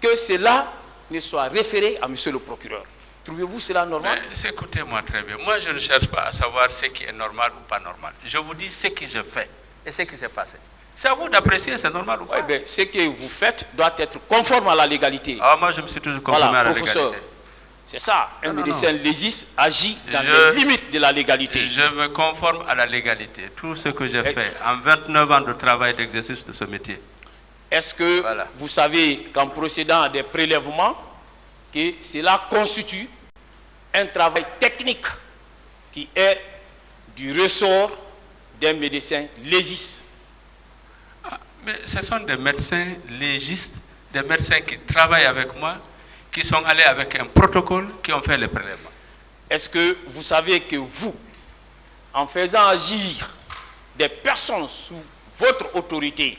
que cela ne soit référé à monsieur le procureur. Trouvez-vous cela normal? Écoutez-moi très bien. Moi, je ne cherche pas à savoir ce qui est normal ou pas normal. Je vous dis ce que je fais et ce qui s'est passé. C'est à vous d'apprécier, c'est normal ou pas? Oui, ce que vous faites doit être conforme à la légalité. Ah, moi, je me suis toujours conformé à la légalité. C'est ça, un médecin légiste agit dans les limites de la légalité. Je me conforme à la légalité. Tout ce que j'ai fait en 29 ans de travail d'exercice de ce métier. Est-ce que vous savez qu'en procédant à des prélèvements, que cela constitue un travail technique qui est du ressort d'un médecin légiste? Mais ce sont des médecins légistes, des médecins qui travaillent avec moi, qui sont allés avec un protocole, qui ont fait les prélèvements. Est-ce que vous savez que vous, en faisant agir des personnes sous votre autorité,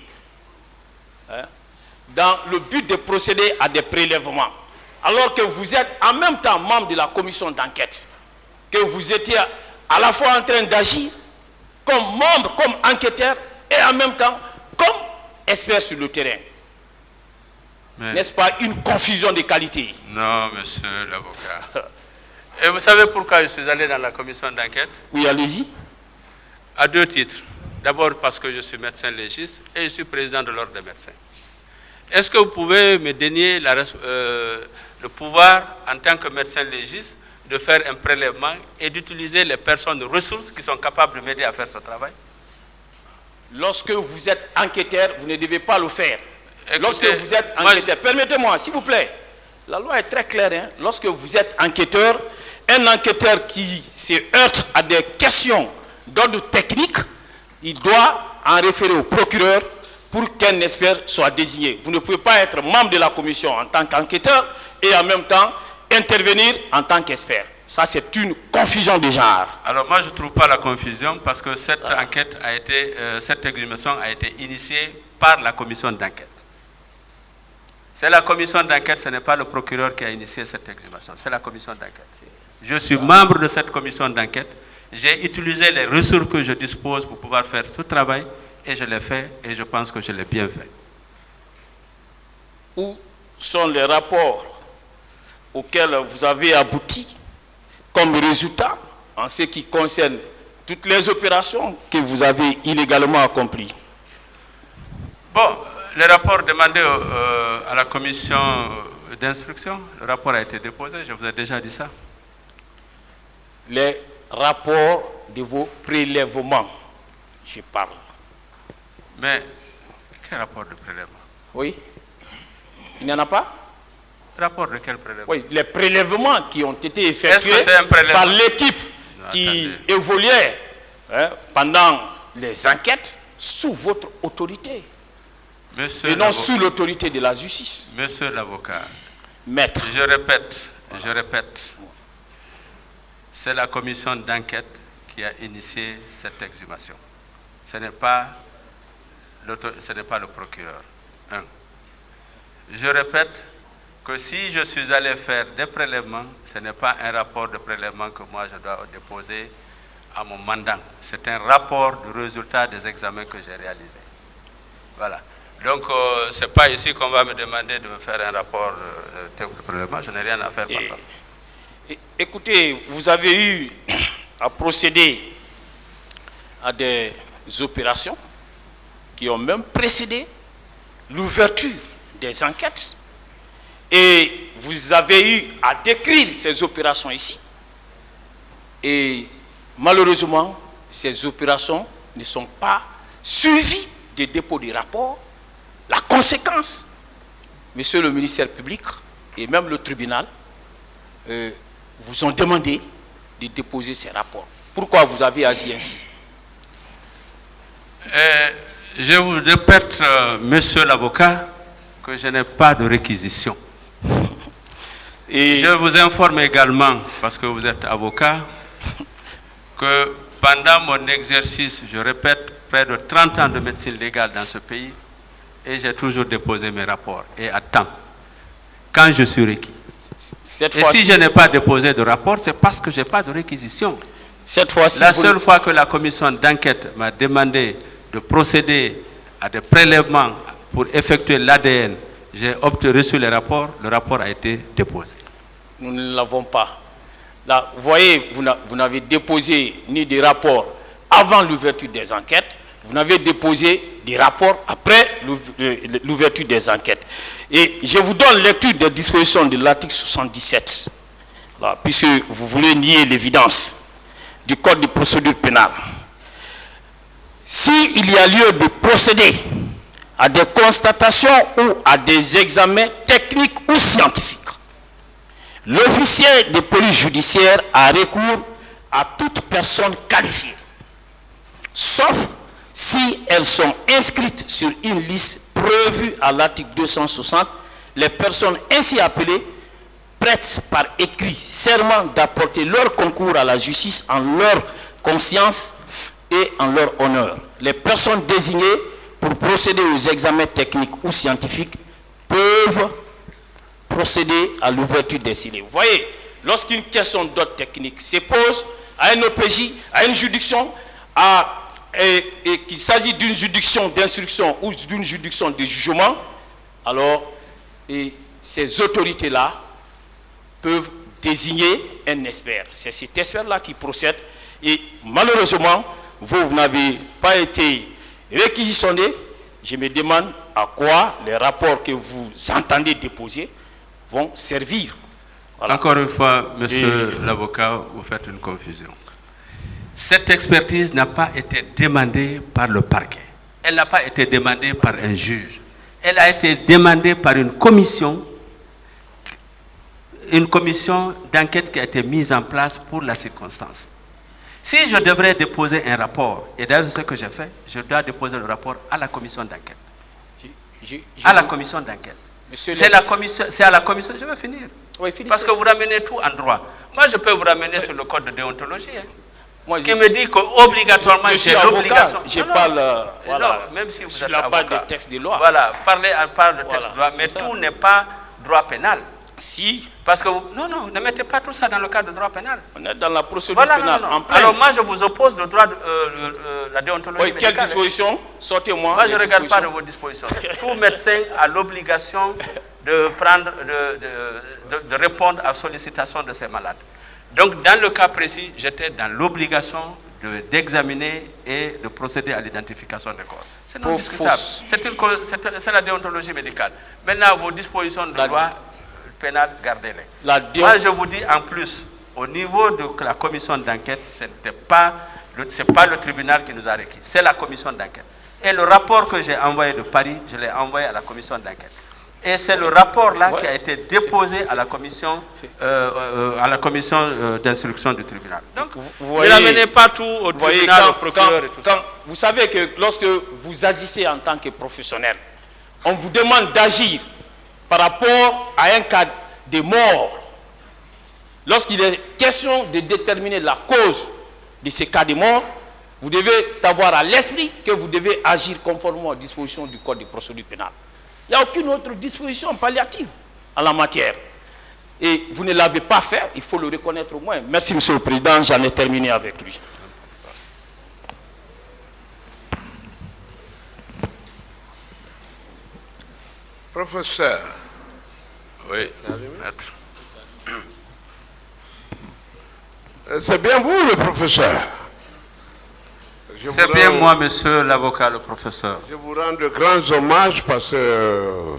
dans le but de procéder à des prélèvements, alors que vous êtes en même temps membre de la commission d'enquête, que vous étiez à la fois en train d'agir comme membre, comme enquêteur, et en même temps comme expert sur le terrain? N'est-ce pas une confusion de qualité? Non, monsieur l'avocat. Et vous savez pourquoi je suis allé dans la commission d'enquête? Oui, allez-y. À deux titres. D'abord parce que je suis médecin légiste et je suis président de l'ordre des médecins. Est-ce que vous pouvez me dénier le pouvoir, en tant que médecin légiste, de faire un prélèvement et d'utiliser les personnes de ressources qui sont capables de m'aider à faire ce travail? Lorsque vous êtes enquêteur, vous ne devez pas le faire. Écoutez, lorsque vous êtes enquêteur, permettez-moi, s'il vous plaît, la loi est très claire, hein, lorsque vous êtes enquêteur, un enquêteur qui se heurte à des questions d'ordre technique, il doit en référer au procureur pour qu'un expert soit désigné. Vous ne pouvez pas être membre de la commission en tant qu'enquêteur et en même temps intervenir en tant qu'expert. Ça, c'est une confusion de genre. Alors moi, je ne trouve pas la confusion parce que cette enquête a été, cette exhumation a été initiée par la commission d'enquête. C'est la commission d'enquête, ce n'est pas le procureur qui a initié cette exhumation, c'est la commission d'enquête. Je suis membre de cette commission d'enquête. J'ai utilisé les ressources que je dispose pour pouvoir faire ce travail et je l'ai fait et je pense que je l'ai bien fait. Où sont les rapports auxquels vous avez abouti comme résultat en ce qui concerne toutes les opérations que vous avez illégalement accomplies? Bon, le rapport demandé à la commission d'instruction, le rapport a été déposé, je vous ai déjà dit ça. Les rapports de vos prélèvements, je parle. Mais, quel rapport de prélèvement? Oui. Il n'y en a pas? Rapport de quel prélèvement? Oui, les prélèvements qui ont été effectués prélèvement par l'équipe qui évoluait pendant les enquêtes sous votre autorité. Monsieur et non sous l'autorité de la justice. Monsieur l'avocat, maître. Je répète, c'est la commission d'enquête qui a initié cette exhumation. Ce n'est pas le procureur. Je répète que si je suis allé faire des prélèvements, ce n'est pas un rapport de prélèvement que moi je dois déposer à mon mandant. C'est un rapport du résultat des examens que j'ai réalisés. Voilà. Donc, ce n'est pas ici qu'on va me demander de me faire un rapport de prélèvement. Je n'ai rien à faire par ça. Écoutez, vous avez eu à procéder à des opérations qui ont même précédé l'ouverture des enquêtes. Et vous avez eu à décrire ces opérations ici. Et malheureusement, ces opérations ne sont pas suivies des dépôts de rapports. La conséquence, monsieur le ministère public et même le tribunal vous ont demandé de déposer ces rapports. Pourquoi vous avez agi ainsi? Je vous répète, monsieur l'avocat, que je n'ai pas de réquisition. Et je vous informe également, parce que vous êtes avocat, que pendant mon exercice, je répète, près de 30 ans de médecine légale dans ce pays, et j'ai toujours déposé mes rapports, et à temps, quand je suis requis. Et si je n'ai pas déposé de rapport, c'est parce que je n'ai pas de réquisition. La seule fois que la commission d'enquête m'a demandé de procéder à des prélèvements pour effectuer l'ADN, j'ai reçu les rapports, le rapport a été déposé. Nous ne l'avons pas. Là, vous voyez, vous n'avez déposé ni des rapports avant l'ouverture des enquêtes, vous n'avez déposé des rapports après l'ouverture des enquêtes. Et je vous donne lecture des dispositions de l'article 77, là, puisque vous voulez nier l'évidence du Code de procédure pénale. S'il y a lieu de procéder à des constatations ou à des examens techniques ou scientifiques, l'officier de police judiciaire a recours à toute personne qualifiée, sauf si elles sont inscrites sur une liste prévue à l'article 260, les personnes ainsi appelées prêtent par écrit serment d'apporter leur concours à la justice en leur conscience et en leur honneur. Les personnes désignées pour procéder aux examens techniques ou scientifiques peuvent procéder à l'ouverture des scellés. Vous voyez, lorsqu'une question d'ordre technique se pose à un OPJ, à une juridiction, et qu'il s'agit d'une juridiction d'instruction ou d'une juridiction de jugement, alors ces autorités-là peuvent désigner un expert. C'est cet expert-là qui procède. Et malheureusement, vous n'avez pas été réquisitionné. Je me demande à quoi les rapports que vous entendez déposer vont servir. Voilà. Encore une fois, monsieur l'avocat, vous faites une confusion. Cette expertise n'a pas été demandée par le parquet. Elle n'a pas été demandée par un juge. elle a été demandée par une commission d'enquête qui a été mise en place pour la circonstance. Si je devrais déposer un rapport, et d'ailleurs ce que j'ai fait, je dois déposer le rapport à la commission d'enquête. À la commission d'enquête. C'est à la commission, je vais finir. Oui, parce que vous ramenez tout en droit. Moi, je peux vous ramener sur le code de déontologie. Qui me dit qu'obligatoirement, j'ai l'obligation. Je parle voilà, même si vous sur êtes la base avocat. des textes de loi. Voilà, parle de texte de loi, mais tout n'est pas droit pénal. Si. Parce que non, ne mettez pas tout ça dans le cadre de droit pénal. On est dans la procédure pénale. En plein. Alors moi, je vous oppose le droit de la déontologie médicale. Quelle disposition? Sortez-moi. Moi, je ne regarde pas de vos dispositions. Tout médecin a l'obligation de répondre à sollicitation de ses malades. Donc, dans le cas précis, j'étais dans l'obligation d'examiner et de procéder à l'identification des corps. C'est non discutable. C'est la déontologie médicale. Maintenant, vos dispositions de loi pénale, gardez-les. Moi, je vous dis en plus, au niveau de la commission d'enquête, ce n'est pas le tribunal qui nous a requis, c'est la commission d'enquête. Et le rapport que j'ai envoyé de Paris, je l'ai envoyé à la commission d'enquête. Et c'est le rapport-là qui a été déposé à la commission d'instruction du tribunal. Donc, vous n'amenez pas tout au tribunal, au procureur et tout ça. Vous savez que lorsque vous agissez en tant que professionnel, on vous demande d'agir par rapport à un cas de mort. Lorsqu'il est question de déterminer la cause de ces cas de mort, vous devez avoir à l'esprit que vous devez agir conformément aux dispositions du Code de procédure pénale. Il n'y a aucune autre disposition palliative en la matière. Et vous ne l'avez pas fait, il faut le reconnaître au moins. Merci, Monsieur le Président, j'en ai terminé avec lui. Professeur. Oui, maître. C'est bien vous, le professeur. C'est bien moi, monsieur l'avocat, le professeur. Je vous rends de grands hommages parce que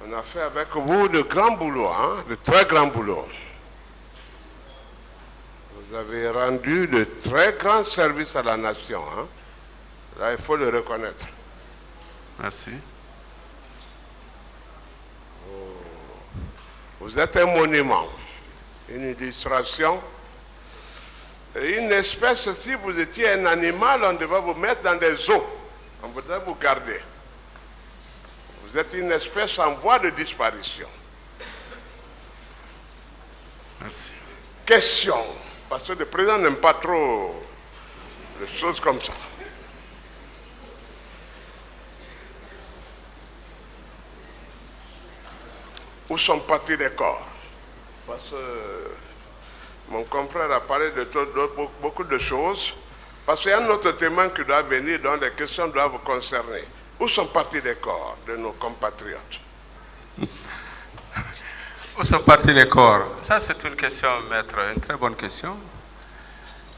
on a fait avec vous de grands boulots, de très grands boulots. Vous avez rendu de très grands services à la nation. Là, il faut le reconnaître. Merci. Vous êtes un monument, une illustration. Une espèce, si vous étiez un animal, on devait vous mettre dans des eaux. On voudrait vous garder. Vous êtes une espèce en voie de disparition. Merci. Question, parce que le président n'aime pas trop les choses comme ça. Où sont partis les corps? Parce que mon confrère a parlé de beaucoup de choses, parce qu'il y a un autre témoin qui doit venir, dont les questions doivent vous concerner. Où sont partis les corps de nos compatriotes? Où sont partis les corps? Ça, c'est une question, maître, une très bonne question,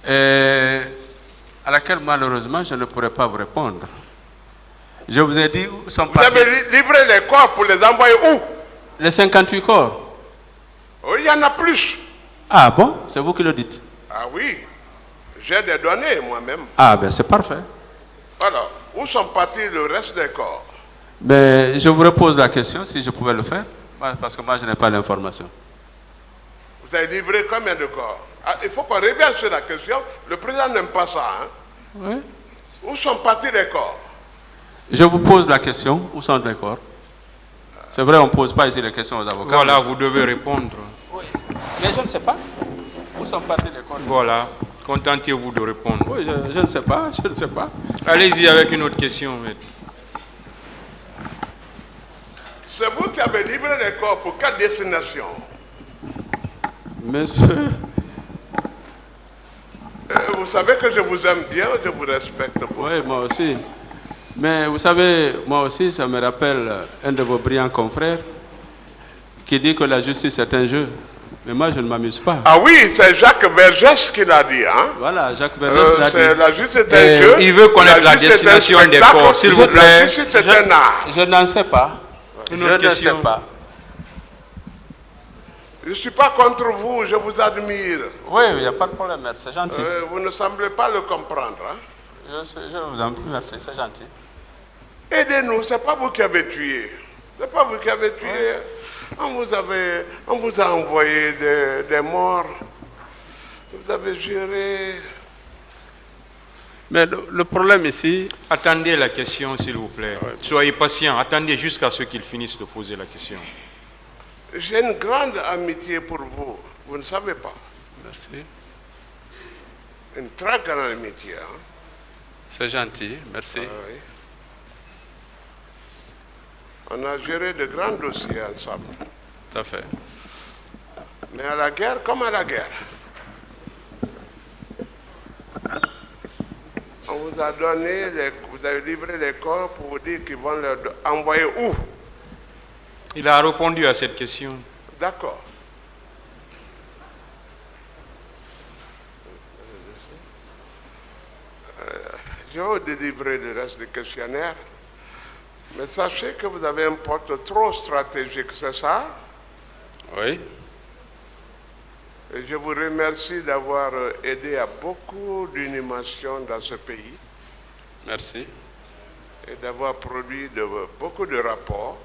et à laquelle, malheureusement, je ne pourrais pas vous répondre. Je vous ai dit où sont partis... Vous avez livré les corps pour les envoyer où? Les 58 corps. Oui, il y en a plus. Ah bon? C'est vous qui le dites? Ah oui, j'ai des données moi-même. Ah ben c'est parfait. Alors, où sont partis le reste des corps? Ben, je vous repose la question, si je pouvais le faire, parce que moi je n'ai pas l'information. Vous avez livré combien de corps? Il faut qu'on revienne sur la question. Le président n'aime pas ça. Oui. Où sont partis les corps? Je vous pose la question, où sont les corps? C'est vrai, on ne pose pas ici les questions aux avocats. Voilà, vous devez répondre. Oui. Mais je ne sais pas. Où sont partis les corps? Voilà, contentez-vous de répondre. Oui, je ne sais pas, je ne sais pas. Allez-y avec une autre question, maître. C'est vous qui avez livré les corps pour quelle destination? Monsieur... Vous savez que je vous aime bien, je vous respecte beaucoup. Oui, moi aussi. Mais vous savez, moi aussi, ça me rappelle un de vos brillants confrères qui dit que la justice est un jeu. Mais moi, je ne m'amuse pas. Ah oui, c'est Jacques Vergès qui l'a dit. Voilà, Jacques Vergès l'a dit. La justice est un jeu. Il veut connaître la destination des corps, s'il vous plaît. La justice est un art. Je n'en sais pas. Je ne sais pas. Je ne suis pas contre vous, je vous admire. Oui, il n'y a pas de problème, merci, c'est gentil. Vous ne semblez pas le comprendre. Je vous en prie, merci, c'est gentil. Aidez-nous, ce n'est pas vous qui avez tué. Ce n'est pas vous qui avez tué. On vous a envoyé des morts. Vous avez géré. Mais le problème ici... Attendez la question, s'il vous plaît. Ouais. Soyez patient. Attendez jusqu'à ce qu'il finisse de poser la question. J'ai une grande amitié pour vous. Vous ne savez pas. Merci. Une très grande amitié. Hein? C'est gentil. Merci. Oui. On a géré de grands dossiers ensemble. Tout à fait. Mais à la guerre, comme à la guerre. On vous a donné, vous avez livré les corps pour vous dire qu'ils vont leur envoyer où? Il a répondu à cette question. D'accord. Je vais vous délivrer le reste du questionnaire. Mais sachez que vous avez un poste trop stratégique, c'est ça? Oui. Et je vous remercie d'avoir aidé à beaucoup d'inhumations dans ce pays. Merci. Et d'avoir produit beaucoup de rapports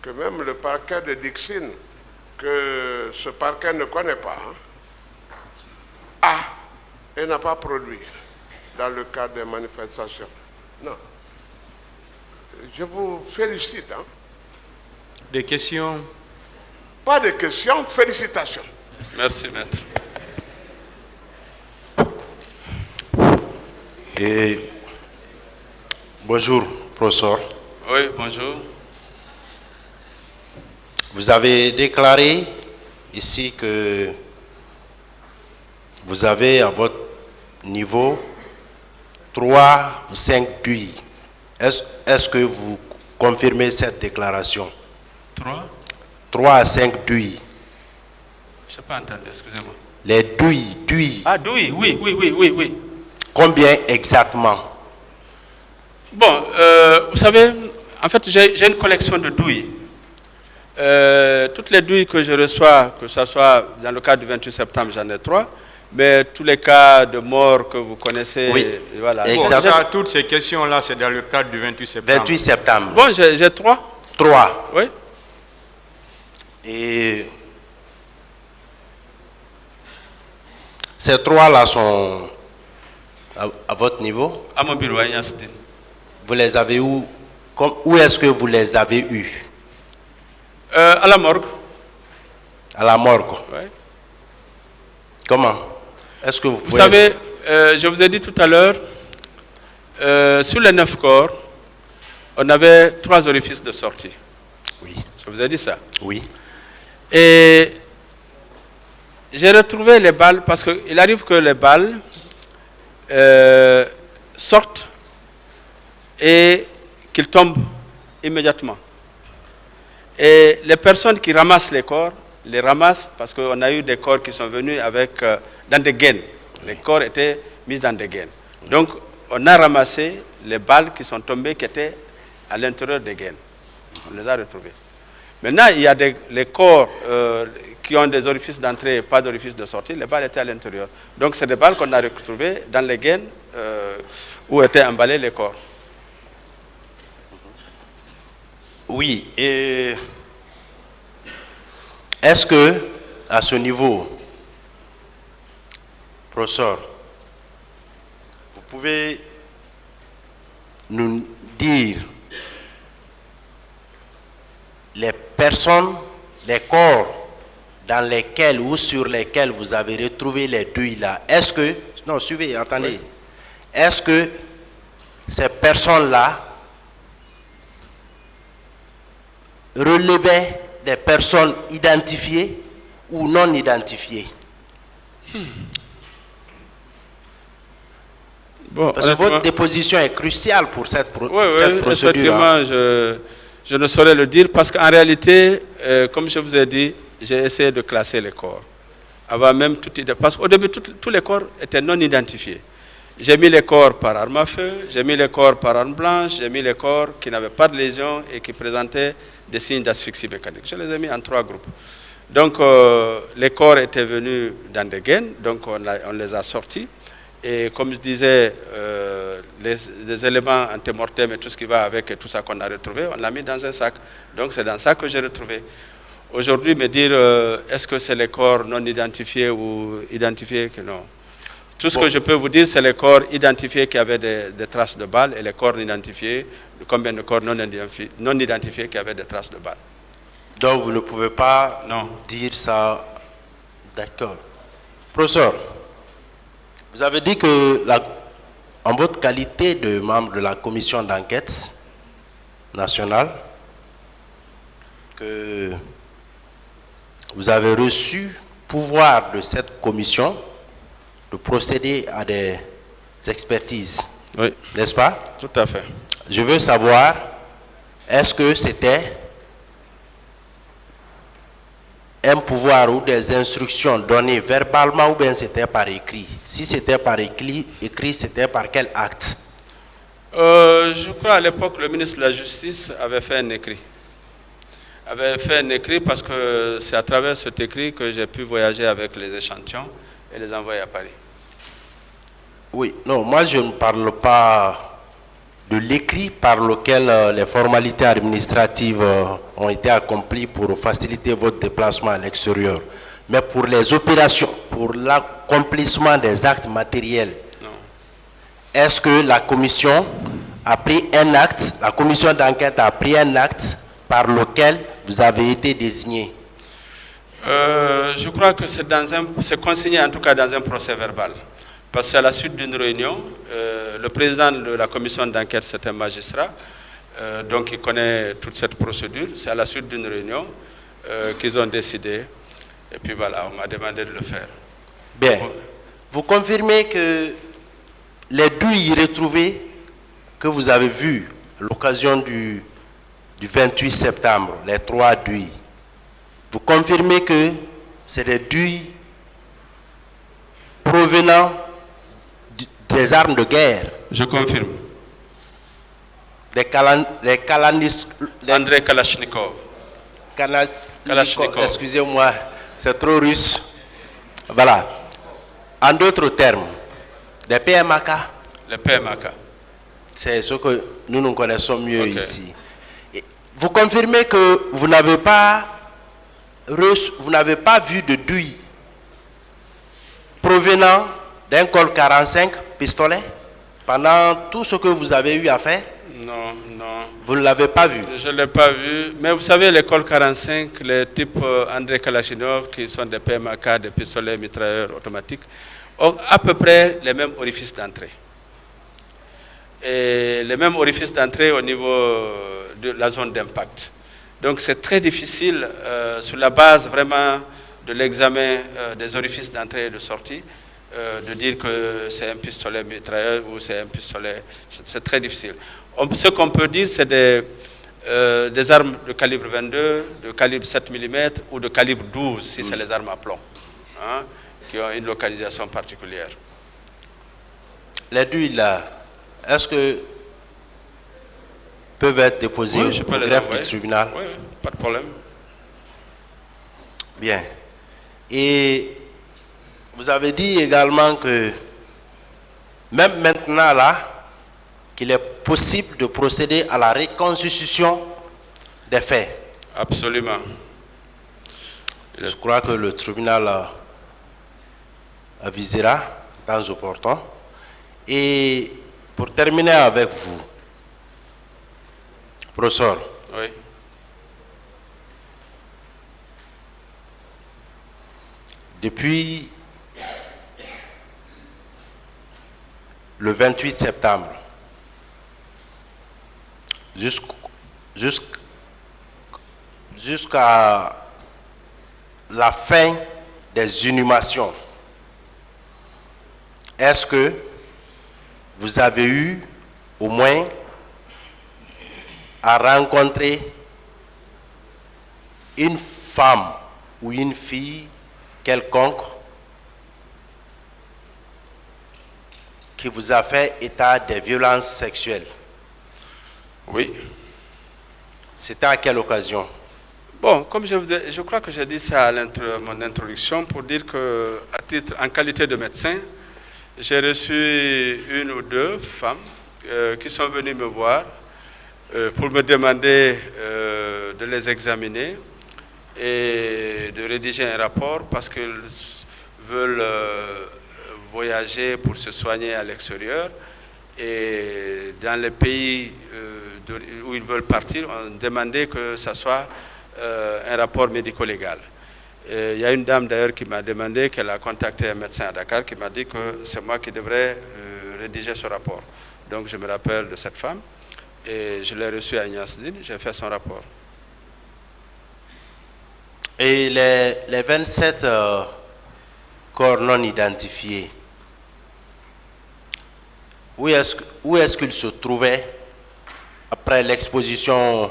que même le parquet de Dixine, que ce parquet ne connaît pas, et n'a pas produit dans le cadre des manifestations. Non. Je vous félicite. Hein. Des questions? Pas de questions, félicitations. Merci, maître. Et bonjour, professeur. Oui, bonjour. Vous avez déclaré ici que vous avez à votre niveau 3 ou 5 DUI. Est-ce que vous confirmez cette déclaration? 3 à 5 DUI. Je n'ai pas entendu, excusez-moi. Les DUI. Ah, DUI, oui. Combien exactement? Bon, vous savez, en fait, j'ai une collection de DUI. Toutes les DUI que je reçois, que ce soit dans le cadre du 28 septembre, j'en ai 3. Mais tous les cas de mort que vous connaissez, oui, voilà. Exactement. Bon, toutes ces questions-là, c'est dans le cadre du 28 septembre. 28 septembre. Bon, j'ai 3. 3. Oui. Et ces 3-là sont à votre niveau? À mon bureau, à Yansdine. Vous les avez où? Où est-ce que vous les avez eus? À la morgue. À la morgue? Oui. Comment? Est-ce que vous pouvez... Vous savez, je vous ai dit tout à l'heure, sur les 9 corps, on avait 3 orifices de sortie. Oui. Je vous ai dit ça? Oui. Et j'ai retrouvé les balles, parce qu'il arrive que les balles sortent et qu'ils tombent immédiatement. Et les personnes qui ramassent les corps, les ramassent parce qu'on a eu des corps qui sont venus avec, dans des gaines. Les corps étaient mis dans des gaines. Donc, on a ramassé les balles qui sont tombées, qui étaient à l'intérieur des gaines. On les a retrouvées. Maintenant, il y a les corps qui ont des orifices d'entrée et pas d'orifices de sortie. Les balles étaient à l'intérieur. Donc, c'est des balles qu'on a retrouvées dans les gaines où étaient emballés les corps. Oui, et est-ce que, à ce niveau, professeur, vous pouvez nous dire les personnes, les corps dans lesquels ou sur lesquels vous avez retrouvé les DUI là? Est-ce que, non, suivez, attendez, oui. Est-ce que ces personnes-là relevaient des personnes identifiées ou non identifiées? Bon, parce que votre déposition est cruciale pour cette procédure. Effectivement, je ne saurais le dire parce qu'en réalité, comme je vous ai dit, j'ai essayé de classer les corps. Avant même parce qu'au début, tous les corps étaient non identifiés. J'ai mis les corps par arme à feu, j'ai mis les corps par arme blanche, j'ai mis les corps qui n'avaient pas de lésions et qui présentaient des signes d'asphyxie mécanique. Je les ai mis en 3 groupes. Donc, les corps étaient venus dans des gaines, donc on les a sortis. Et comme je disais, les éléments antémortem et tout ce qui va avec et tout ça qu'on a retrouvé, on l'a mis dans un sac. Donc c'est dans ça que j'ai retrouvé. Aujourd'hui, me dire est-ce que c'est les corps non identifiés ou identifiés que non. Tout ce que je peux vous dire, c'est les corps identifiés qui avaient des traces de balles et les corps non identifiés, combien de corps non identifiés qui avaient des traces de balles. Donc vous ne pouvez pas dire ça. D'accord. Professeur, vous avez dit que en votre qualité de membre de la commission d'enquête nationale, que vous avez reçu pouvoir de cette commission de procéder à des expertises. Oui. N'est-ce pas? Tout à fait. Je veux savoir, est-ce que c'était un pouvoir ou des instructions données verbalement ou bien c'était par écrit? Si c'était par écrit, c'était par quel acte? Je crois à l'époque, le ministre de la Justice avait fait un écrit. Parce que c'est à travers cet écrit que j'ai pu voyager avec les échantillons et les envoyer à Paris. Oui, non, moi je ne parle pas de l'écrit par lequel les formalités administratives ont été accomplies pour faciliter votre déplacement à l'extérieur, mais pour les opérations, pour l'accomplissement des actes matériels. Non. Est-ce que la commission a pris un acte, la commission d'enquête a pris un acte par lequel vous avez été désigné? Je crois que c'est consigné en tout cas dans un procès verbal. Parce qu'à la suite d'une réunion, le président de la commission d'enquête, c'est un magistrat, donc il connaît toute cette procédure. C'est à la suite d'une réunion qu'ils ont décidé, et puis voilà, on m'a demandé de le faire. Bien. Vous confirmez que les douilles retrouvées que vous avez vues à l'occasion du 28 septembre, les 3 douilles, vous confirmez que c'est des douilles provenant des armes de guerre? Je confirme. André Kalachnikov. Kalachnikov. Excusez-moi, c'est trop russe. Voilà. En d'autres termes, des PMAK. Les PMAK. C'est ce que nous connaissons mieux ici. Et vous confirmez que vous n'avez pas vu de douille provenant d'un col 45 pistolet pendant tout ce que vous avez eu à faire? Non, non. Vous ne l'avez pas vu? Je ne l'ai pas vu. Mais vous savez, les cols 45, les types André Kalachnikov, qui sont des PMAK, des pistolets mitrailleurs automatiques, ont à peu près les mêmes orifices d'entrée. Et les mêmes orifices d'entrée au niveau de la zone d'impact. Donc c'est très difficile, sur la base vraiment de l'examen des orifices d'entrée et de sortie, de dire que c'est un pistolet mitrailleur ou c'est un pistolet. C'est très difficile. Ce qu'on peut dire, c'est des armes de calibre 22, de calibre 7 mm ou de calibre 12, si c'est les armes à plomb, hein, qui ont une localisation particulière. Les douilles là, est-ce que peuvent être déposées au greffe du tribunal? Oui, pas de problème. Bien. Et vous avez dit également que même maintenant là, qu'il est possible de procéder à la reconstitution des faits. Absolument. Je crois que le tribunal avisera dans opportun. Et pour terminer avec vous, professeur, oui. Depuis le 28 septembre jusqu'à la fin des inhumations, est-ce que vous avez eu au moins à rencontrer une femme ou une fille quelconque qui vous a fait état des violences sexuelles? Oui. C'était à quelle occasion? Bon, comme je crois que j'ai dit ça à mon introduction pour dire que, en qualité de médecin, j'ai reçu une ou deux femmes qui sont venues me voir pour me demander de les examiner et de rédiger un rapport parce qu'ils veulent voyager pour se soigner à l'extérieur. Et dans les pays où ils veulent partir, on demandait que ce soit un rapport médico-légal. Il y a une dame d'ailleurs qui m'a demandé qu'elle a contacté un médecin à Dakar qui m'a dit que c'est moi qui devrais rédiger ce rapport. Donc je me rappelle de cette femme et je l'ai reçue à Agnasdine, j'ai fait son rapport. Et les 27 corps non identifiés, où est-ce qu'ils se trouvaient après l'exposition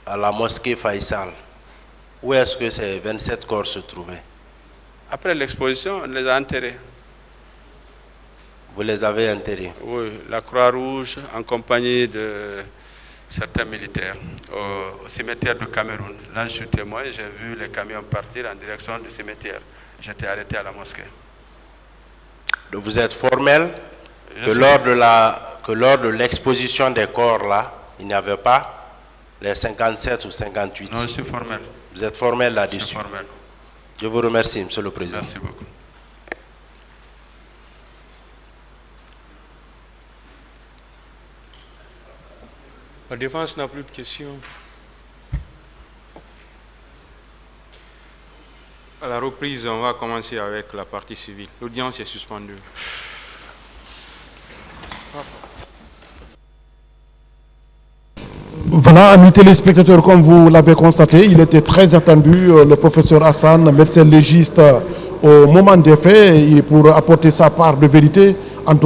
à la mosquée Faisal? Où est-ce que ces 27 corps se trouvaient? Après l'exposition, on les a enterrés. Vous les avez enterrés? Oui, la Croix-Rouge en compagnie de certains militaires au cimetière de Cameroun. Là, je suis témoin, j'ai vu les camions partir en direction du cimetière. J'étais arrêté à la mosquée. Donc vous êtes formel que lors de l'exposition des corps là, il n'y avait pas les 57 ou 58. Non, je suis formel. Vous êtes formel là-dessus. Je suis formel. Je vous remercie, Monsieur le Président. Merci beaucoup. La défense n'a plus de questions. À la reprise, on va commencer avec la partie civile. L'audience est suspendue. Voilà, amis téléspectateurs, comme vous l'avez constaté, il était très attendu, le professeur Hassan, médecin légiste, au moment des faits, pour apporter sa part de vérité. En tout